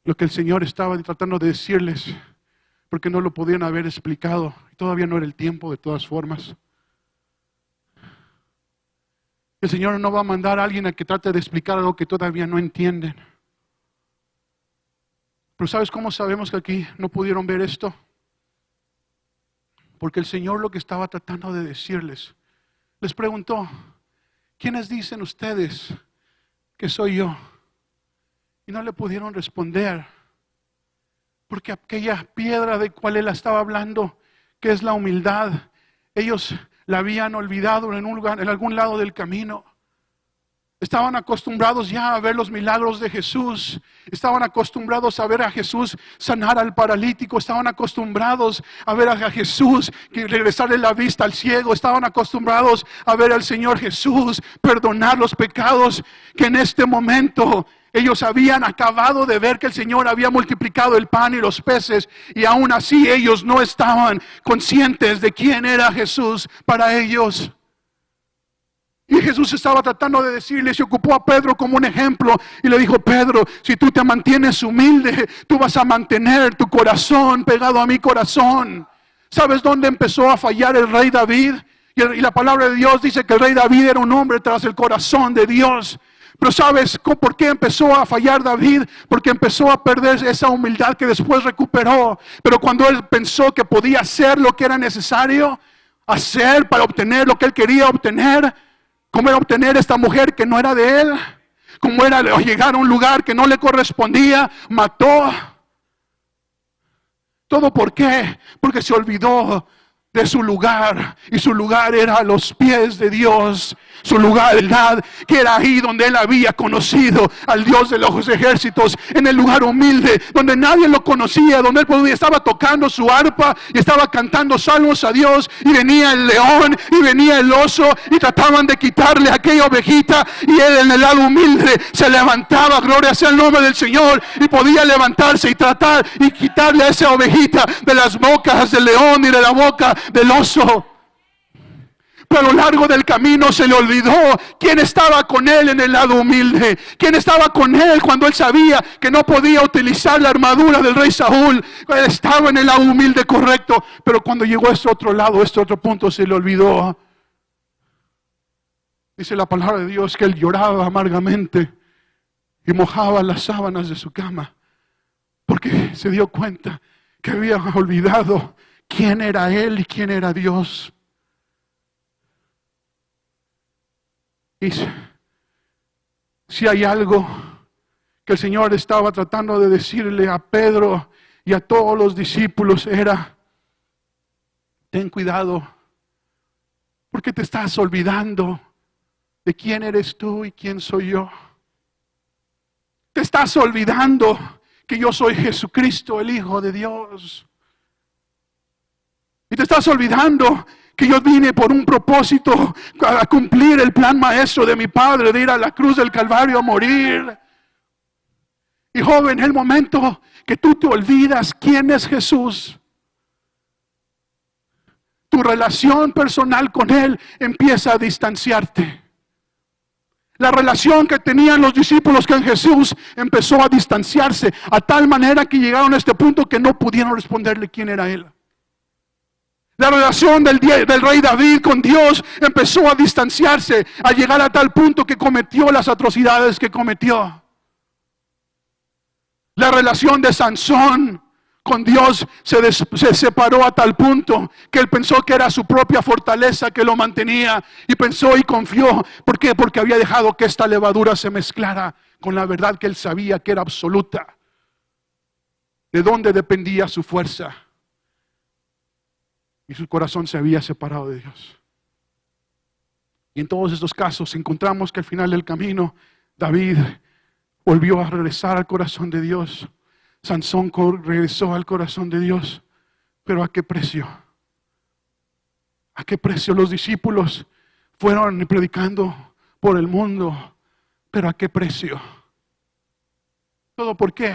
lo que el Señor estaba tratando de decirles, porque no lo podían haber explicado. Todavía no era el tiempo, de todas formas. El Señor no va a mandar a alguien a que trate de explicar algo que todavía no entienden. Pero ¿sabes cómo sabemos que aquí no pudieron ver esto? Porque el Señor lo que estaba tratando de decirles, les preguntó, ¿quiénes dicen ustedes que soy yo? Y no le pudieron responder, porque aquella piedra de cual Él estaba hablando, que es la humildad, ellos la habían olvidado en un lugar, en algún lado del camino. Estaban acostumbrados ya a ver los milagros de Jesús. Estaban acostumbrados a ver a Jesús sanar al paralítico. Estaban acostumbrados a ver a Jesús que regresarle la vista al ciego. Estaban acostumbrados a ver al Señor Jesús perdonar los pecados, que en este momento ellos habían acabado de ver que el Señor había multiplicado el pan y los peces, y aún así ellos no estaban conscientes de quién era Jesús para ellos. Y Jesús estaba tratando de decirles, y ocupó a Pedro como un ejemplo, y le dijo, Pedro, si tú te mantienes humilde, tú vas a mantener tu corazón pegado a mi corazón. ¿Sabes dónde empezó a fallar el rey David? Y la palabra de Dios dice que el rey David era un hombre tras el corazón de Dios. Pero ¿sabes por qué empezó a fallar David? Porque empezó a perder esa humildad que después recuperó. Pero cuando él pensó que podía hacer lo que era necesario hacer para obtener lo que él quería obtener, como era obtener esta mujer que no era de él, como era llegar a un lugar que no le correspondía, mató. ¿Todo por qué? Porque se olvidó de su lugar, y su lugar era a los pies de Dios. Su lugar, ¿verdad?, que era ahí donde él había conocido al Dios de los ejércitos, en el lugar humilde, donde nadie lo conocía, donde él estaba tocando su arpa y estaba cantando salmos a Dios, y venía el león y venía el oso y trataban de quitarle aquella ovejita, y él en el lado humilde se levantaba, gloria sea el nombre del Señor, y podía levantarse y tratar y quitarle a esa ovejita de las bocas del león y de la boca del oso. Pero a lo largo del camino se le olvidó quién estaba con él en el lado humilde, quién estaba con él cuando él sabía que no podía utilizar la armadura del rey Saúl. Él estaba en el lado humilde correcto, pero cuando llegó a este otro lado, este otro punto, se le olvidó. Dice la palabra de Dios que él lloraba amargamente y mojaba las sábanas de su cama, porque se dio cuenta que había olvidado quién era él y quién era Dios. Y si hay algo que el Señor estaba tratando de decirle a Pedro y a todos los discípulos, era: ten cuidado, porque te estás olvidando de quién eres tú y quién soy yo. Te estás olvidando que yo soy Jesucristo, el Hijo de Dios. Y te estás olvidando que yo vine por un propósito, a cumplir el plan maestro de mi Padre, de ir a la cruz del Calvario a morir. Y joven, el momento que tú te olvidas quién es Jesús, tu relación personal con Él empieza a distanciarte. La relación que tenían los discípulos con Jesús empezó a distanciarse, a tal manera que llegaron a este punto que no pudieron responderle quién era Él. La relación del rey David con Dios empezó a distanciarse, a llegar a tal punto que cometió las atrocidades que cometió. La relación de Sansón con Dios se separó a tal punto que él pensó que era su propia fortaleza que lo mantenía, y pensó y confió. ¿Por qué? Porque había dejado que esta levadura se mezclara con la verdad que él sabía que era absoluta. ¿De dónde dependía su fuerza? Y su corazón se había separado de Dios. Y en todos estos casos encontramos que al final del camino David volvió a regresar al corazón de Dios. Sansón regresó al corazón de Dios. ¿Pero a qué precio? ¿A qué precio? Los discípulos fueron predicando por el mundo. ¿Pero a qué precio? ¿Todo por qué?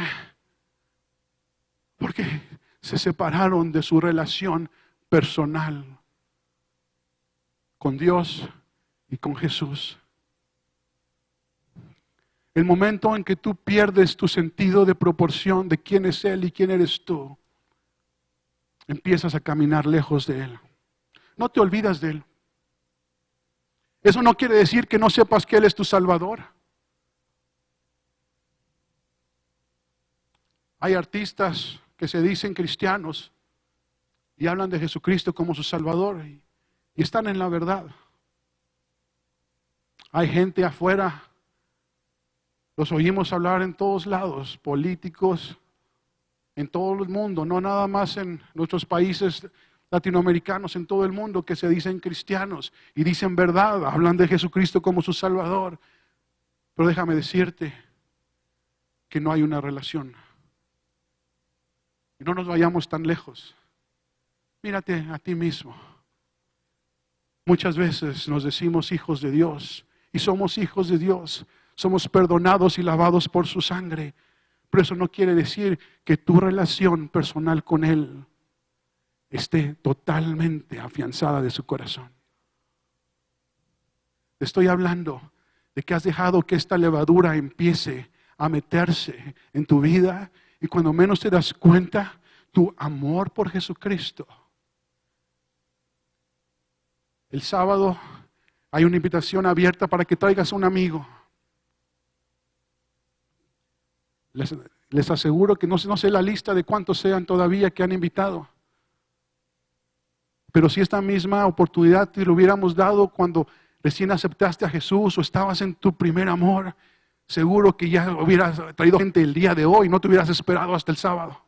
Porque se separaron de su relación personal con Dios y con Jesús. El momento en que tú pierdes tu sentido de proporción de quién es Él y quién eres tú, empiezas a caminar lejos de Él. No te olvidas de Él. Eso no quiere decir que no sepas que Él es tu Salvador. Hay artistas que se dicen cristianos y hablan de Jesucristo como su Salvador y están en la verdad. Hay gente afuera, los oímos hablar en todos lados, políticos, en todo el mundo, no nada más en nuestros países latinoamericanos, en todo el mundo, que se dicen cristianos y dicen verdad, hablan de Jesucristo como su Salvador. Pero déjame decirte que no hay una relación. Y no nos vayamos tan lejos. Mírate a ti mismo. Muchas veces nos decimos hijos de Dios y somos hijos de Dios. Somos perdonados y lavados por su sangre. Pero eso no quiere decir que tu relación personal con Él esté totalmente afianzada de su corazón. Te estoy hablando de que has dejado que esta levadura empiece a meterse en tu vida, y cuando menos te das cuenta, tu amor por Jesucristo. El sábado hay una invitación abierta para que traigas a un amigo. Les aseguro que no sé la lista de cuántos sean todavía que han invitado. Pero si esta misma oportunidad te lo hubiéramos dado cuando recién aceptaste a Jesús o estabas en tu primer amor, seguro que ya hubieras traído gente el día de hoy, no te hubieras esperado hasta el sábado.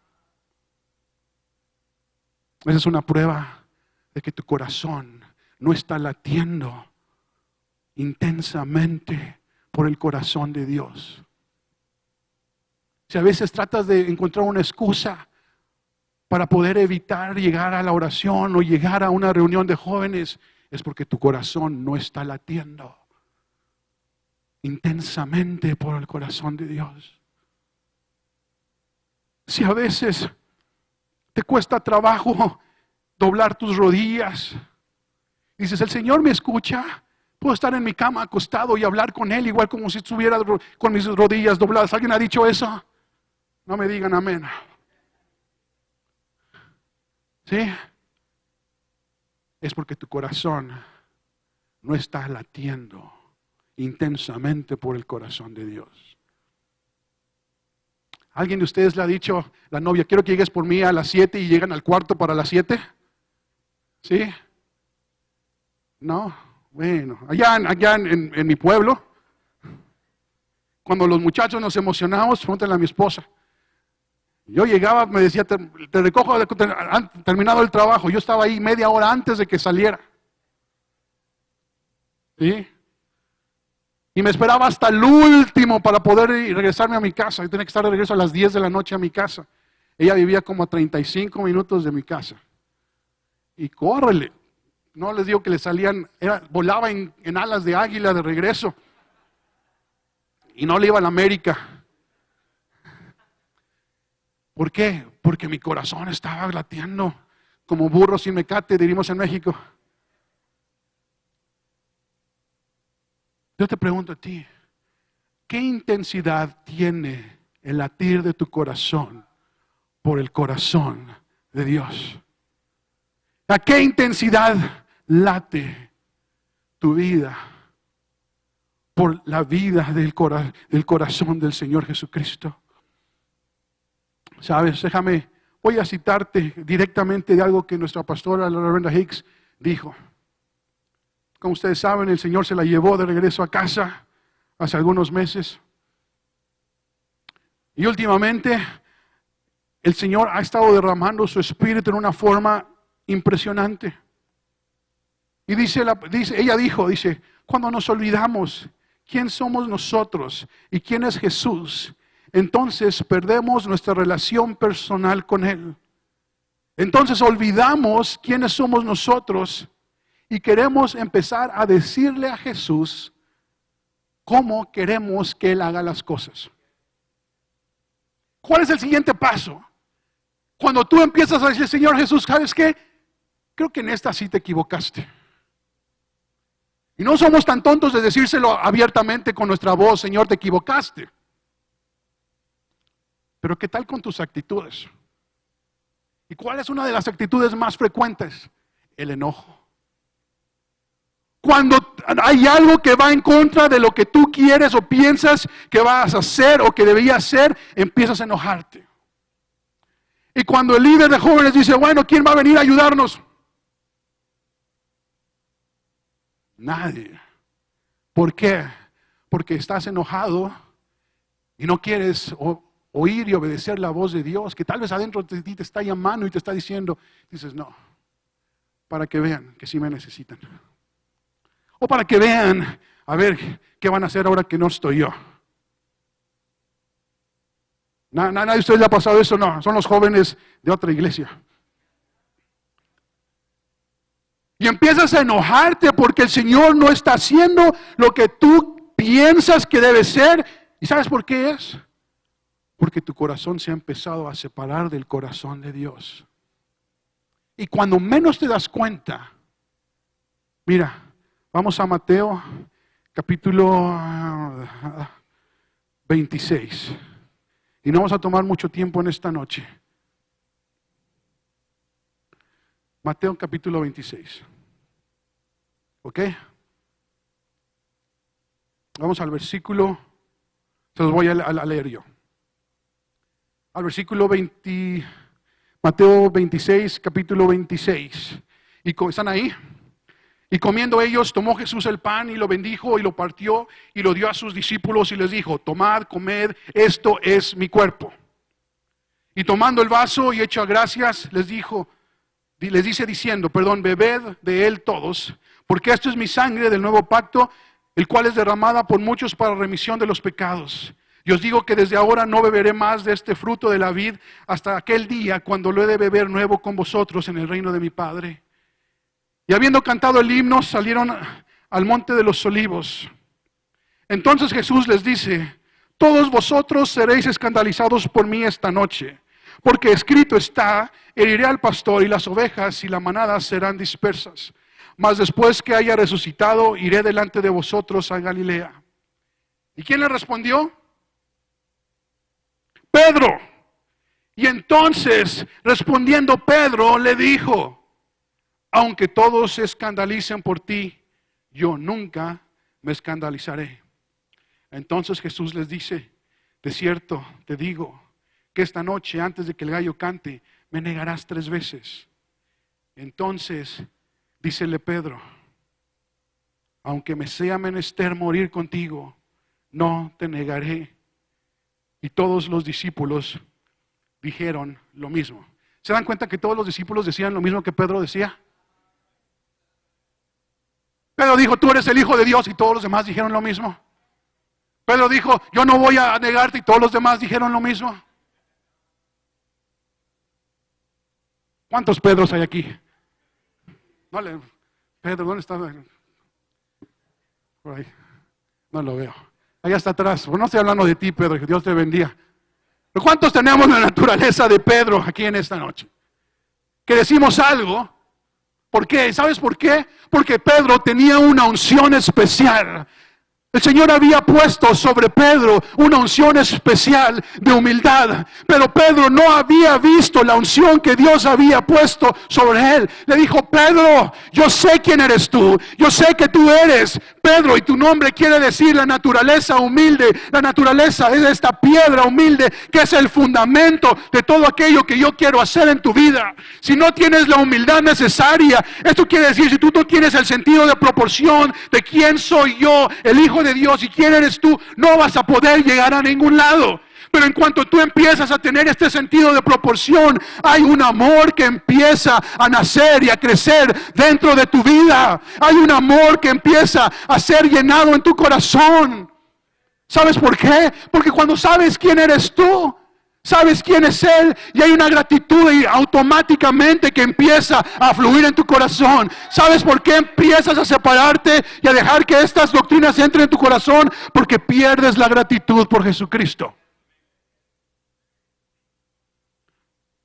Esa es una prueba de que tu corazón no está latiendo intensamente por el corazón de Dios. Si a veces tratas de encontrar una excusa para poder evitar llegar a la oración o llegar a una reunión de jóvenes, es porque tu corazón no está latiendo intensamente por el corazón de Dios. Si a veces te cuesta trabajo doblar tus rodillas, dices, el Señor me escucha, puedo estar en mi cama acostado y hablar con Él igual como si estuviera con mis rodillas dobladas. ¿Alguien ha dicho eso? No me digan amén. ¿Sí? Es porque tu corazón no está latiendo intensamente por el corazón de Dios. ¿Alguien de ustedes le ha dicho la novia, quiero que llegues por mí a las 7 y llegan al cuarto para las 7? ¿Sí? No, bueno, allá en mi pueblo, cuando los muchachos nos emocionamos, pregúntale a mi esposa. Yo llegaba, me decía, te recojo terminado el trabajo. Yo estaba ahí media hora antes de que saliera. ¿Sí? Y me esperaba hasta el último para poder regresarme a mi casa. Yo tenía que estar de regreso a las 10 de la noche a mi casa. Ella vivía como a 35 minutos de mi casa. Y córrele. No les digo que le salían, volaba en alas de águila de regreso. Y no le iba a la América. ¿Por qué? Porque mi corazón estaba latiendo como burro sin mecate, diríamos en México. Yo te pregunto a ti, ¿qué intensidad tiene el latir de tu corazón por el corazón de Dios? ¿A qué intensidad late tu vida por la vida del corazón del Señor Jesucristo? Sabes, voy a citarte directamente de algo que nuestra pastora, la reverenda Hicks, dijo. Como ustedes saben, el Señor se la llevó de regreso a casa hace algunos meses. Y últimamente, el Señor ha estado derramando su espíritu en una forma impresionante. Y ella dijo, cuando nos olvidamos quién somos nosotros y quién es Jesús, entonces perdemos nuestra relación personal con Él. Entonces olvidamos quiénes somos nosotros y queremos empezar a decirle a Jesús cómo queremos que Él haga las cosas. ¿Cuál es el siguiente paso? Cuando tú empiezas a decir, Señor Jesús, ¿sabes qué? Creo que en esta sí te equivocaste. Y no somos tan tontos de decírselo abiertamente con nuestra voz, Señor, te equivocaste. Pero ¿qué tal con tus actitudes? ¿Y cuál es una de las actitudes más frecuentes? El enojo. Cuando hay algo que va en contra de lo que tú quieres o piensas que vas a hacer o que deberías hacer, empiezas a enojarte. Y cuando el líder de jóvenes dice, bueno, ¿quién va a venir a ayudarnos? Nadie. ¿Por qué? Porque estás enojado y no quieres oír y obedecer la voz de Dios, que tal vez adentro de ti te está llamando y te está diciendo, dices, no, para que vean que sí me necesitan. O para que vean, a ver, ¿qué van a hacer ahora que no estoy yo? ¿Nadie de ustedes le ha pasado eso? No, son los jóvenes de otra iglesia. Y empiezas a enojarte porque el Señor no está haciendo lo que tú piensas que debe ser. ¿Y sabes por qué es? Porque tu corazón se ha empezado a separar del corazón de Dios. Y cuando menos te das cuenta, mira, vamos a Mateo capítulo 26. Y no vamos a tomar mucho tiempo en esta noche. Mateo capítulo 26. ¿Ok? Vamos al versículo, se los voy a leer yo. Al versículo 20, Mateo 26, capítulo 26. ¿Están ahí? Y comiendo ellos, tomó Jesús el pan y lo bendijo y lo partió y lo dio a sus discípulos y les dijo, tomad, comed, esto es mi cuerpo. Y tomando el vaso y hecho gracias, les dice diciendo, bebed de él todos, porque esto es mi sangre del nuevo pacto, el cual es derramada por muchos para remisión de los pecados. Y os digo que desde ahora no beberé más de este fruto de la vid hasta aquel día cuando lo he de beber nuevo con vosotros en el reino de mi Padre. Y habiendo cantado el himno, salieron al monte de los olivos. Entonces Jesús les dice, todos vosotros seréis escandalizados por mí esta noche, porque escrito está, heriré al pastor y las ovejas y la manada serán dispersas. Mas después que haya resucitado, iré delante de vosotros a Galilea. ¿Y quién le respondió? Pedro. Y entonces, respondiendo Pedro, le dijo, aunque todos se escandalicen por ti, yo nunca me escandalizaré. Entonces Jesús les dice, de cierto te digo, que esta noche antes de que el gallo cante, me negarás 3 veces. Entonces, dícele Pedro, aunque me sea menester morir contigo, no te negaré. Y todos los discípulos dijeron lo mismo. ¿Se dan cuenta que todos los discípulos decían lo mismo que Pedro decía? Pedro dijo, tú eres el Hijo de Dios, y todos los demás dijeron lo mismo. Pedro dijo, yo no voy a negarte, y todos los demás dijeron lo mismo. ¿Cuántos Pedros hay aquí? Vale, Pedro, ¿dónde está? Por ahí. No lo veo. Allá está atrás. Bueno, no estoy hablando de ti, Pedro, que Dios te bendiga. Pero ¿cuántos tenemos la naturaleza de Pedro aquí en esta noche? Que decimos algo. ¿Por qué? ¿Sabes por qué? Porque Pedro tenía una unción especial. El Señor había puesto sobre Pedro una unción especial de humildad, pero Pedro no había visto la unción que Dios había puesto sobre él. Le dijo, Pedro, yo sé quién eres tú, yo sé que tú eres Pedro, y tu nombre quiere decir la naturaleza humilde. La naturaleza es esta piedra humilde que es el fundamento de todo aquello que yo quiero hacer en tu vida. Si no tienes la humildad necesaria, esto quiere decir, si tú no tienes el sentido de proporción de quién soy yo, el Hijo de Dios, y quién eres tú, no vas a poder llegar a ningún lado. Pero en cuanto tú empiezas a tener este sentido de proporción, hay un amor que empieza a nacer y a crecer dentro de tu vida. Hay un amor que empieza a ser llenado en tu corazón. ¿Sabes por qué? Porque cuando sabes quién eres tú, sabes quién es Él, y hay una gratitud y automáticamente que empieza a fluir en tu corazón. ¿Sabes por qué empiezas a separarte y a dejar que estas doctrinas entren en tu corazón? Porque pierdes la gratitud por Jesucristo.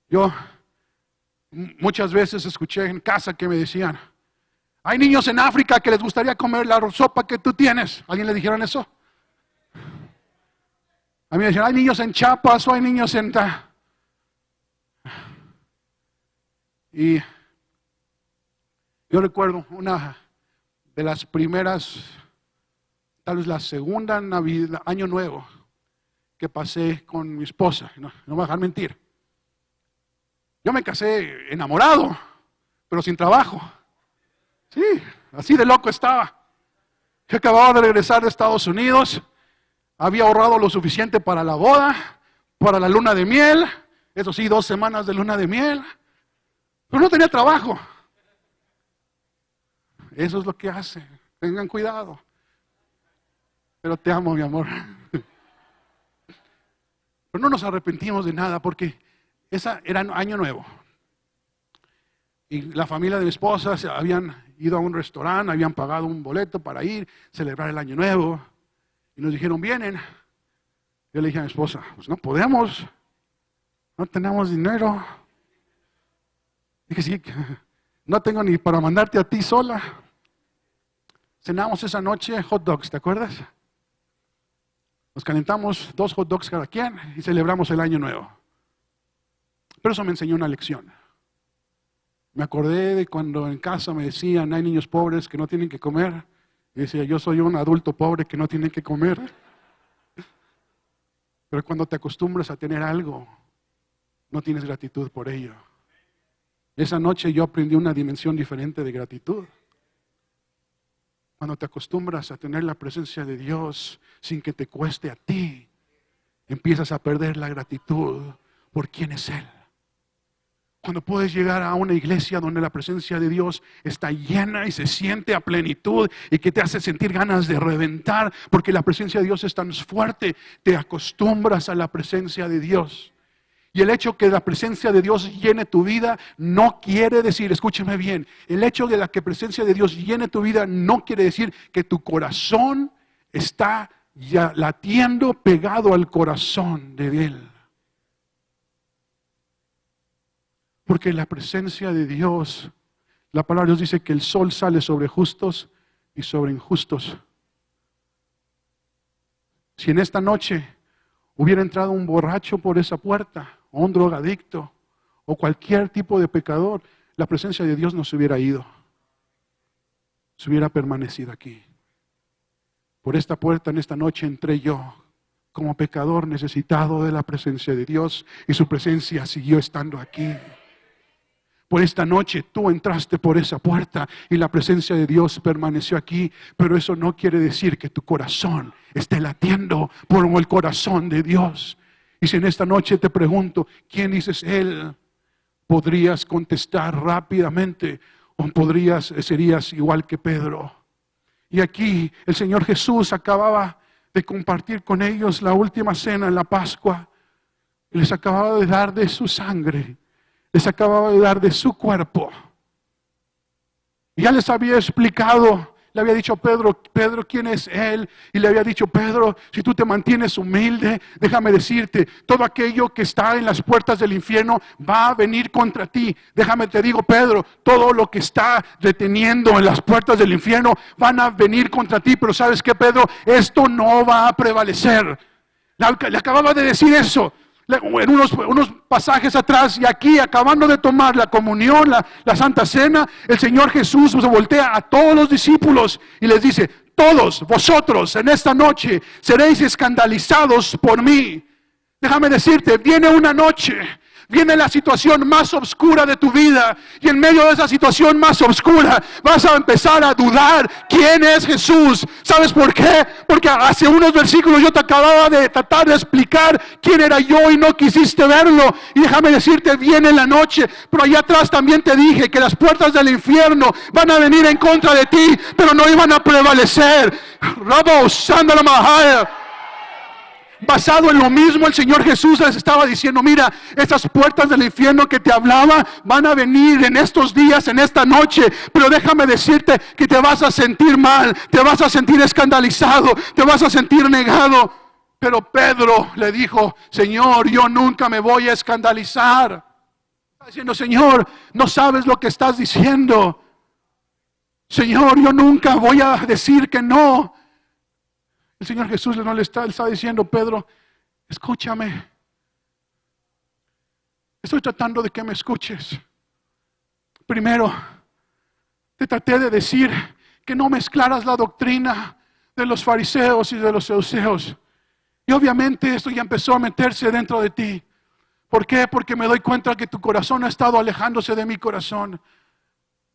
Yo muchas veces escuché en casa que me decían, hay niños en África que les gustaría comer la sopa que tú tienes. ¿Alguien le dijeron eso? A mí me decían, hay niños en Chiapas o hay niños en... Y yo recuerdo una de las primeras, tal vez la segunda Navidad, Año Nuevo, que pasé con mi esposa. No me voy a dejar mentir. Yo me casé enamorado, pero sin trabajo. Sí, así de loco estaba. Yo acababa de regresar de Estados Unidos, había ahorrado lo suficiente para la boda, para la luna de miel, eso sí, 2 semanas de luna de miel, pero no tenía trabajo. Eso es lo que hace, tengan cuidado. Pero te amo, mi amor. Pero no nos arrepentimos de nada porque esa era Año Nuevo. Y la familia de mi esposa se habían ido a un restaurante, habían pagado un boleto para ir, celebrar el Año Nuevo. Y nos dijeron, vienen. Yo le dije a mi esposa, pues no podemos, no tenemos dinero. Dije, sí, no tengo ni para mandarte a ti sola. Cenamos esa noche hot dogs, ¿te acuerdas? Nos calentamos 2 hot dogs cada quien y celebramos el Año Nuevo. Pero eso me enseñó una lección. Me acordé de cuando en casa me decían, hay niños pobres que no tienen que comer. Y decía, yo soy un adulto pobre que no tiene que comer. Pero cuando te acostumbras a tener algo, no tienes gratitud por ello. Esa noche yo aprendí una dimensión diferente de gratitud. Cuando te acostumbras a tener la presencia de Dios sin que te cueste a ti, empiezas a perder la gratitud por quién es Él. Cuando puedes llegar a una iglesia donde la presencia de Dios está llena y se siente a plenitud y que te hace sentir ganas de reventar porque la presencia de Dios es tan fuerte, te acostumbras a la presencia de Dios. Y el hecho que la presencia de Dios llene tu vida no quiere decir, escúcheme bien, el hecho de la que presencia de Dios llene tu vida no quiere decir que tu corazón está ya latiendo pegado al corazón de Él. Porque la presencia de Dios, la palabra de Dios dice que el sol sale sobre justos y sobre injustos. Si en esta noche hubiera entrado un borracho por esa puerta, o un drogadicto, o cualquier tipo de pecador, la presencia de Dios no se hubiera ido. Se hubiera permanecido aquí. Por esta puerta en esta noche entré yo, como pecador necesitado de la presencia de Dios, y su presencia siguió estando aquí. Por esta noche tú entraste por esa puerta y la presencia de Dios permaneció aquí, pero eso no quiere decir que tu corazón esté latiendo por el corazón de Dios. Y si en esta noche te pregunto, ¿quién dices Él? Podrías contestar rápidamente o serías igual que Pedro. Y aquí el Señor Jesús acababa de compartir con ellos la última cena en la Pascua. Y les acababa de dar de su sangre. Les acababa de dar de su cuerpo. Y ya les había explicado, le había dicho a Pedro, ¿quién es Él? Y le había dicho, Pedro, si tú te mantienes humilde, déjame decirte, todo aquello que está en las puertas del infierno va a venir contra ti. Déjame te digo, Pedro, todo lo que está deteniendo en las puertas del infierno van a venir contra ti. Pero ¿sabes qué, Pedro? Esto no va a prevalecer. Le acababa de decir eso. En unos pasajes atrás, y aquí acabando de tomar la comunión, la Santa Cena, el Señor Jesús se voltea a todos los discípulos y les dice, todos vosotros en esta noche seréis escandalizados por mí. Déjame decirte, viene una noche, viene la situación más oscura de tu vida, y en medio de esa situación más oscura vas a empezar a dudar quién es Jesús. ¿Sabes por qué? Porque hace unos versículos yo te acababa de tratar de explicar quién era yo y no quisiste verlo. Y déjame decirte, viene la noche, pero allá atrás también te dije que las puertas del infierno van a venir en contra de ti, pero no iban a prevalecer. Rabo Sandra Mahaya. Basado en lo mismo, el Señor Jesús les estaba diciendo, mira, estas puertas del infierno que te hablaba van a venir en estos días, en esta noche, pero déjame decirte que te vas a sentir mal, te vas a sentir escandalizado, te vas a sentir negado. Pero Pedro le dijo, Señor, yo nunca me voy a escandalizar. Está diciendo, Señor, no sabes lo que estás diciendo. Señor, yo nunca voy a decir que no. El Señor Jesús no le está diciendo, Pedro, escúchame. Estoy tratando de que me escuches. Primero, te traté de decir que no mezclaras la doctrina de los fariseos y de los saduceos. Y obviamente esto ya empezó a meterse dentro de ti. ¿Por qué? Porque me doy cuenta que tu corazón ha estado alejándose de mi corazón.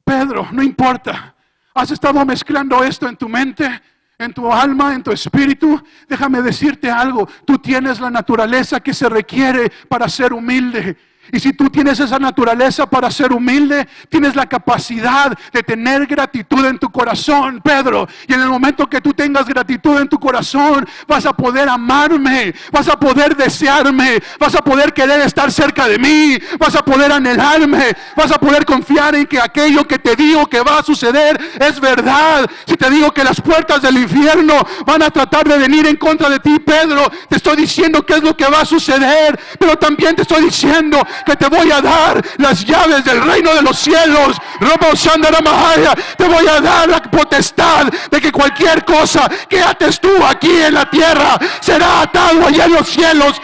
Pedro, no importa. Has estado mezclando esto en tu mente, en tu alma, en tu espíritu. Déjame decirte algo, tú tienes la naturaleza que se requiere para ser humilde. Y si tú tienes esa naturaleza para ser humilde, tienes la capacidad de tener gratitud en tu corazón, Pedro. Y en el momento que tú tengas gratitud en tu corazón, vas a poder amarme, vas a poder desearme, vas a poder querer estar cerca de mí, vas a poder anhelarme, vas a poder confiar en que aquello que te digo que va a suceder es verdad. Si te digo que las puertas del infierno van a tratar de venir en contra de ti, Pedro, te estoy diciendo qué es lo que va a suceder, pero también te estoy diciendo que te voy a dar las llaves del reino de los cielos. Te voy a dar la potestad de que cualquier cosa que ates tú aquí en la tierra será atado allá en los cielos.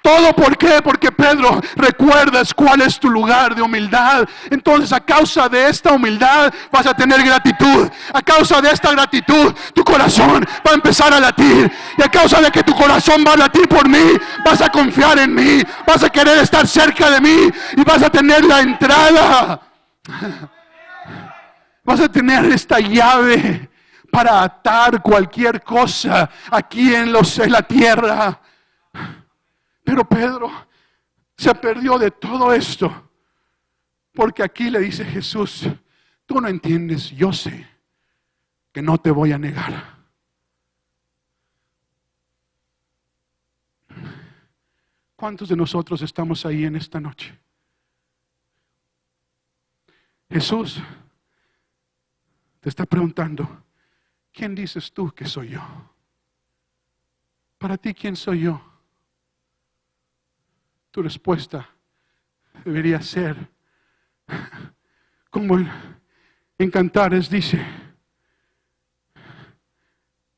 ¿Todo por qué? Porque Pedro, recuerdas cuál es tu lugar de humildad. Entonces a causa de esta humildad vas a tener gratitud. A causa de esta gratitud tu corazón va a empezar a latir. Y a causa de que tu corazón va a latir por mí, vas a confiar en mí, vas a querer estar cerca de mí y vas a tener la entrada. Vas a tener esta llave para atar cualquier cosa aquí en la tierra. Pero Pedro se perdió de todo esto, porque aquí le dice Jesús, tú no entiendes, yo sé que no te voy a negar. ¿Cuántos de nosotros estamos ahí en esta noche? Jesús te está preguntando, ¿quién dices tú que soy yo? Para ti, ¿quién soy yo? Tu respuesta debería ser como en Cantares dice,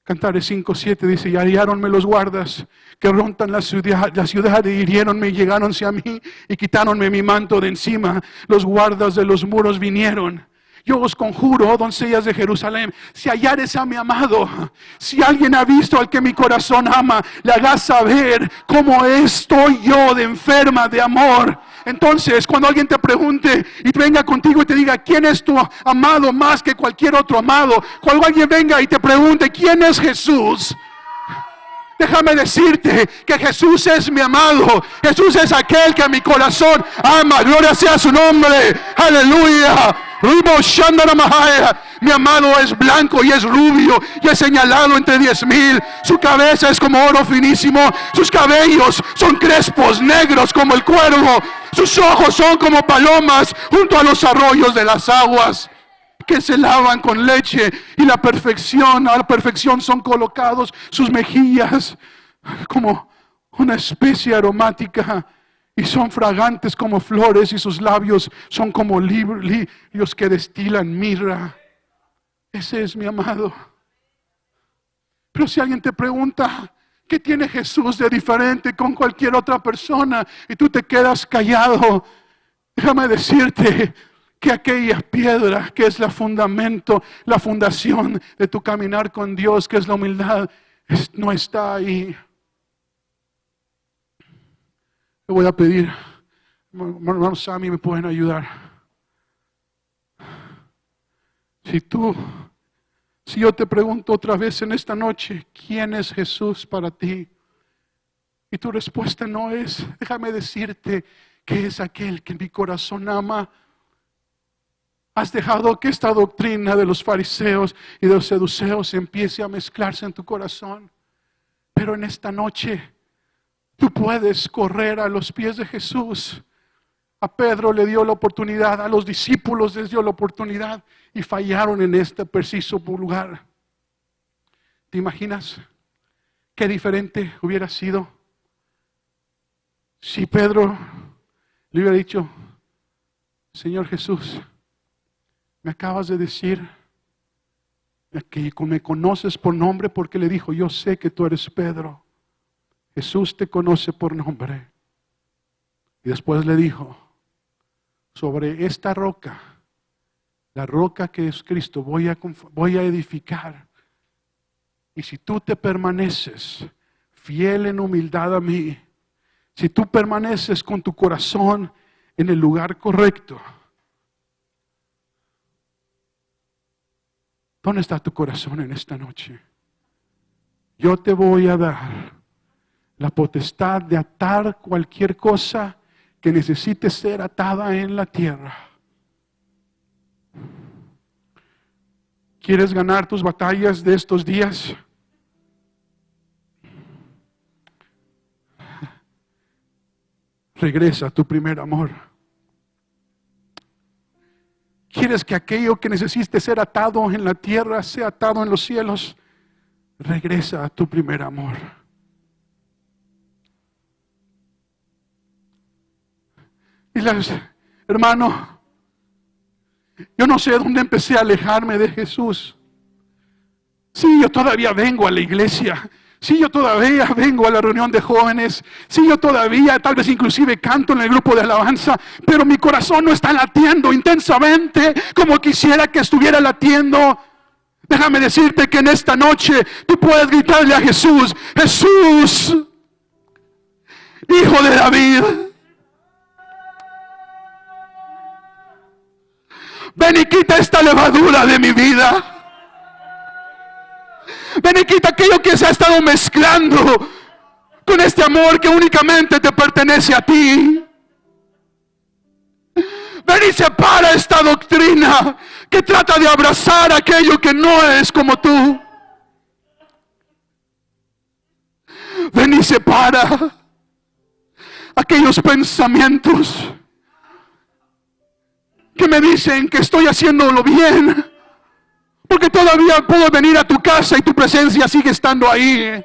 Cantares 5:7 dice, y hallaronme los guardas que rondan la ciudad y hiriéronme y llegaron hacia mí y quitáronme mi manto de encima. Los guardas de los muros vinieron. Yo os conjuro, oh doncellas de Jerusalén, si hallares a mi amado, si alguien ha visto al que mi corazón ama, le hagas saber cómo estoy yo de enferma de amor. Entonces, cuando alguien te pregunte y venga contigo y te diga, ¿quién es tu amado más que cualquier otro amado? Cuando alguien venga y te pregunte, ¿quién es Jesús? Déjame decirte que Jesús es mi amado. Jesús es aquel que mi corazón ama. Gloria sea su nombre. Aleluya. Mi amado es blanco y es rubio y es señalado entre 10,000. Su cabeza es como oro finísimo. Sus cabellos son crespos, negros como el cuervo. Sus ojos son como palomas junto a los arroyos de las aguas que se lavan con leche, y a la perfección son colocados sus mejillas como una especie aromática, y son fragantes como flores, y sus labios son como lirios que destilan mirra. Ese es mi amado. Pero si alguien te pregunta, ¿qué tiene Jesús de diferente con cualquier otra persona? Y tú te quedas callado. Déjame decirte que aquella piedra que es la fundamento, la fundación de tu caminar con Dios, que es la humildad, no está ahí. Le voy a pedir, hermano Sammy, me pueden ayudar. Si yo te pregunto otra vez en esta noche, ¿quién es Jesús para ti? Y tu respuesta no es, déjame decirte que es aquel que en mi corazón ama. Has dejado que esta doctrina de los fariseos y de los seduceos empiece a mezclarse en tu corazón. Pero en esta noche tú puedes correr a los pies de Jesús. A Pedro le dio la oportunidad, a los discípulos les dio la oportunidad y fallaron en este preciso lugar. ¿Te imaginas qué diferente hubiera sido si Pedro le hubiera dicho: Señor Jesús, me acabas de decir que me conoces por nombre? Porque le dijo: yo sé que tú eres Pedro. Jesús te conoce por nombre. Y después le dijo: sobre esta roca, la roca que es Cristo, voy a edificar. Y si tú te permaneces fiel en humildad a mí, si tú permaneces con tu corazón en el lugar correcto, ¿dónde está tu corazón en esta noche? Yo te voy a dar la potestad de atar cualquier cosa que necesite ser atada en la tierra. ¿Quieres ganar tus batallas de estos días? Regresa a tu primer amor. ¿Quieres que aquello que necesite ser atado en la tierra sea atado en los cielos? Regresa a tu primer amor. Y hermano, yo no sé dónde empecé a alejarme de Jesús. Sí, yo todavía vengo a la iglesia. Sí, yo todavía vengo a la reunión de jóvenes. Sí, yo todavía tal vez inclusive canto en el grupo de alabanza. Pero mi corazón no está latiendo intensamente como quisiera que estuviera latiendo. Déjame decirte que en esta noche tú puedes gritarle a Jesús: Jesús, Hijo de David, ven y quita esta levadura de mi vida. Ven y quita aquello que se ha estado mezclando con este amor que únicamente te pertenece a ti. Ven y separa esta doctrina que trata de abrazar aquello que no es como tú. Ven y separa aquellos pensamientos que me dicen que estoy haciéndolo bien, porque todavía puedo venir a tu casa y tu presencia sigue estando ahí.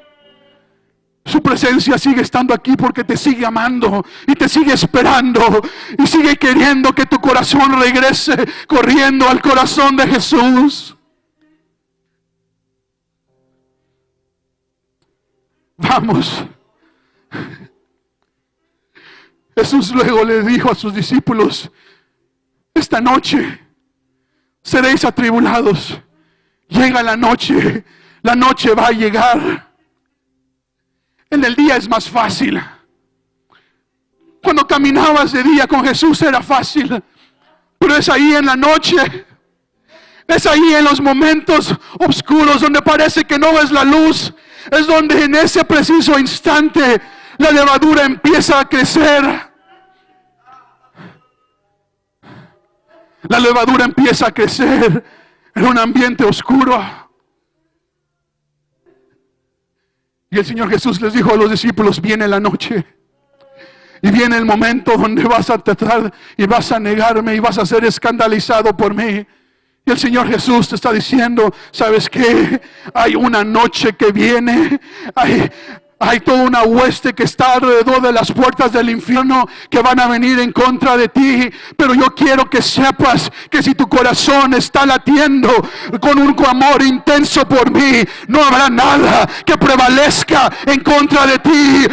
Su presencia sigue estando aquí porque te sigue amando y te sigue esperando y sigue queriendo que tu corazón regrese corriendo al corazón de Jesús. Vamos. Jesús luego le dijo a sus discípulos: esta noche seréis atribulados. Llega la noche va a llegar. En el día es más fácil. Cuando caminabas de día con Jesús era fácil, pero es ahí en la noche, es ahí en los momentos oscuros donde parece que no ves la luz, es donde en ese preciso instante la levadura empieza a crecer. La levadura empieza a crecer en un ambiente oscuro. Y el Señor Jesús les dijo a los discípulos: viene la noche y viene el momento donde vas a tratar y vas a negarme y vas a ser escandalizado por mí. Y el Señor Jesús te está diciendo: ¿sabes qué? Hay una noche que viene, hay Hay toda una hueste que está alrededor de las puertas del infierno que van a venir en contra de ti. Pero yo quiero que sepas que si tu corazón está latiendo con un amor intenso por mí, no habrá nada que prevalezca en contra de ti.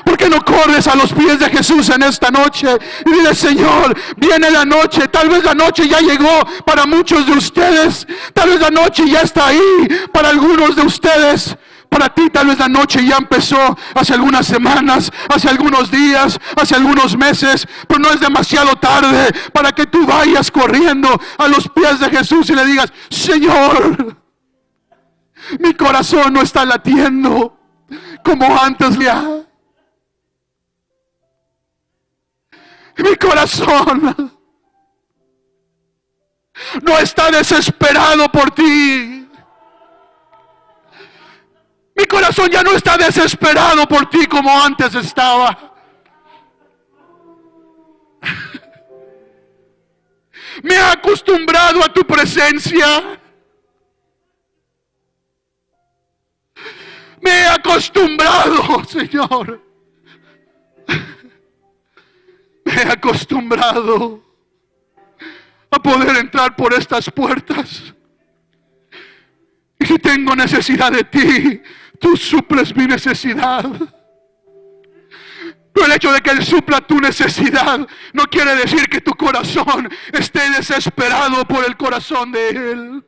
¿Por qué no corres a los pies de Jesús en esta noche y dile: Señor, viene la noche? Tal vez la noche ya llegó para muchos de ustedes. Tal vez la noche ya está ahí para algunos de ustedes. Para ti tal vez la noche ya empezó hace algunas semanas, hace algunos días, hace algunos meses, pero no es demasiado tarde para que tú vayas corriendo a los pies de Jesús y le digas: Señor, mi corazón no está latiendo como antes ya. Mi corazón no está desesperado por ti. Mi corazón ya no está desesperado por ti como antes estaba. Me he acostumbrado a tu presencia. Me he acostumbrado, Señor. Me he acostumbrado a poder entrar por estas puertas. Y si tengo necesidad de ti, tú suples mi necesidad. Pero el hecho de que Él supla tu necesidad no quiere decir que tu corazón esté desesperado por el corazón de Él.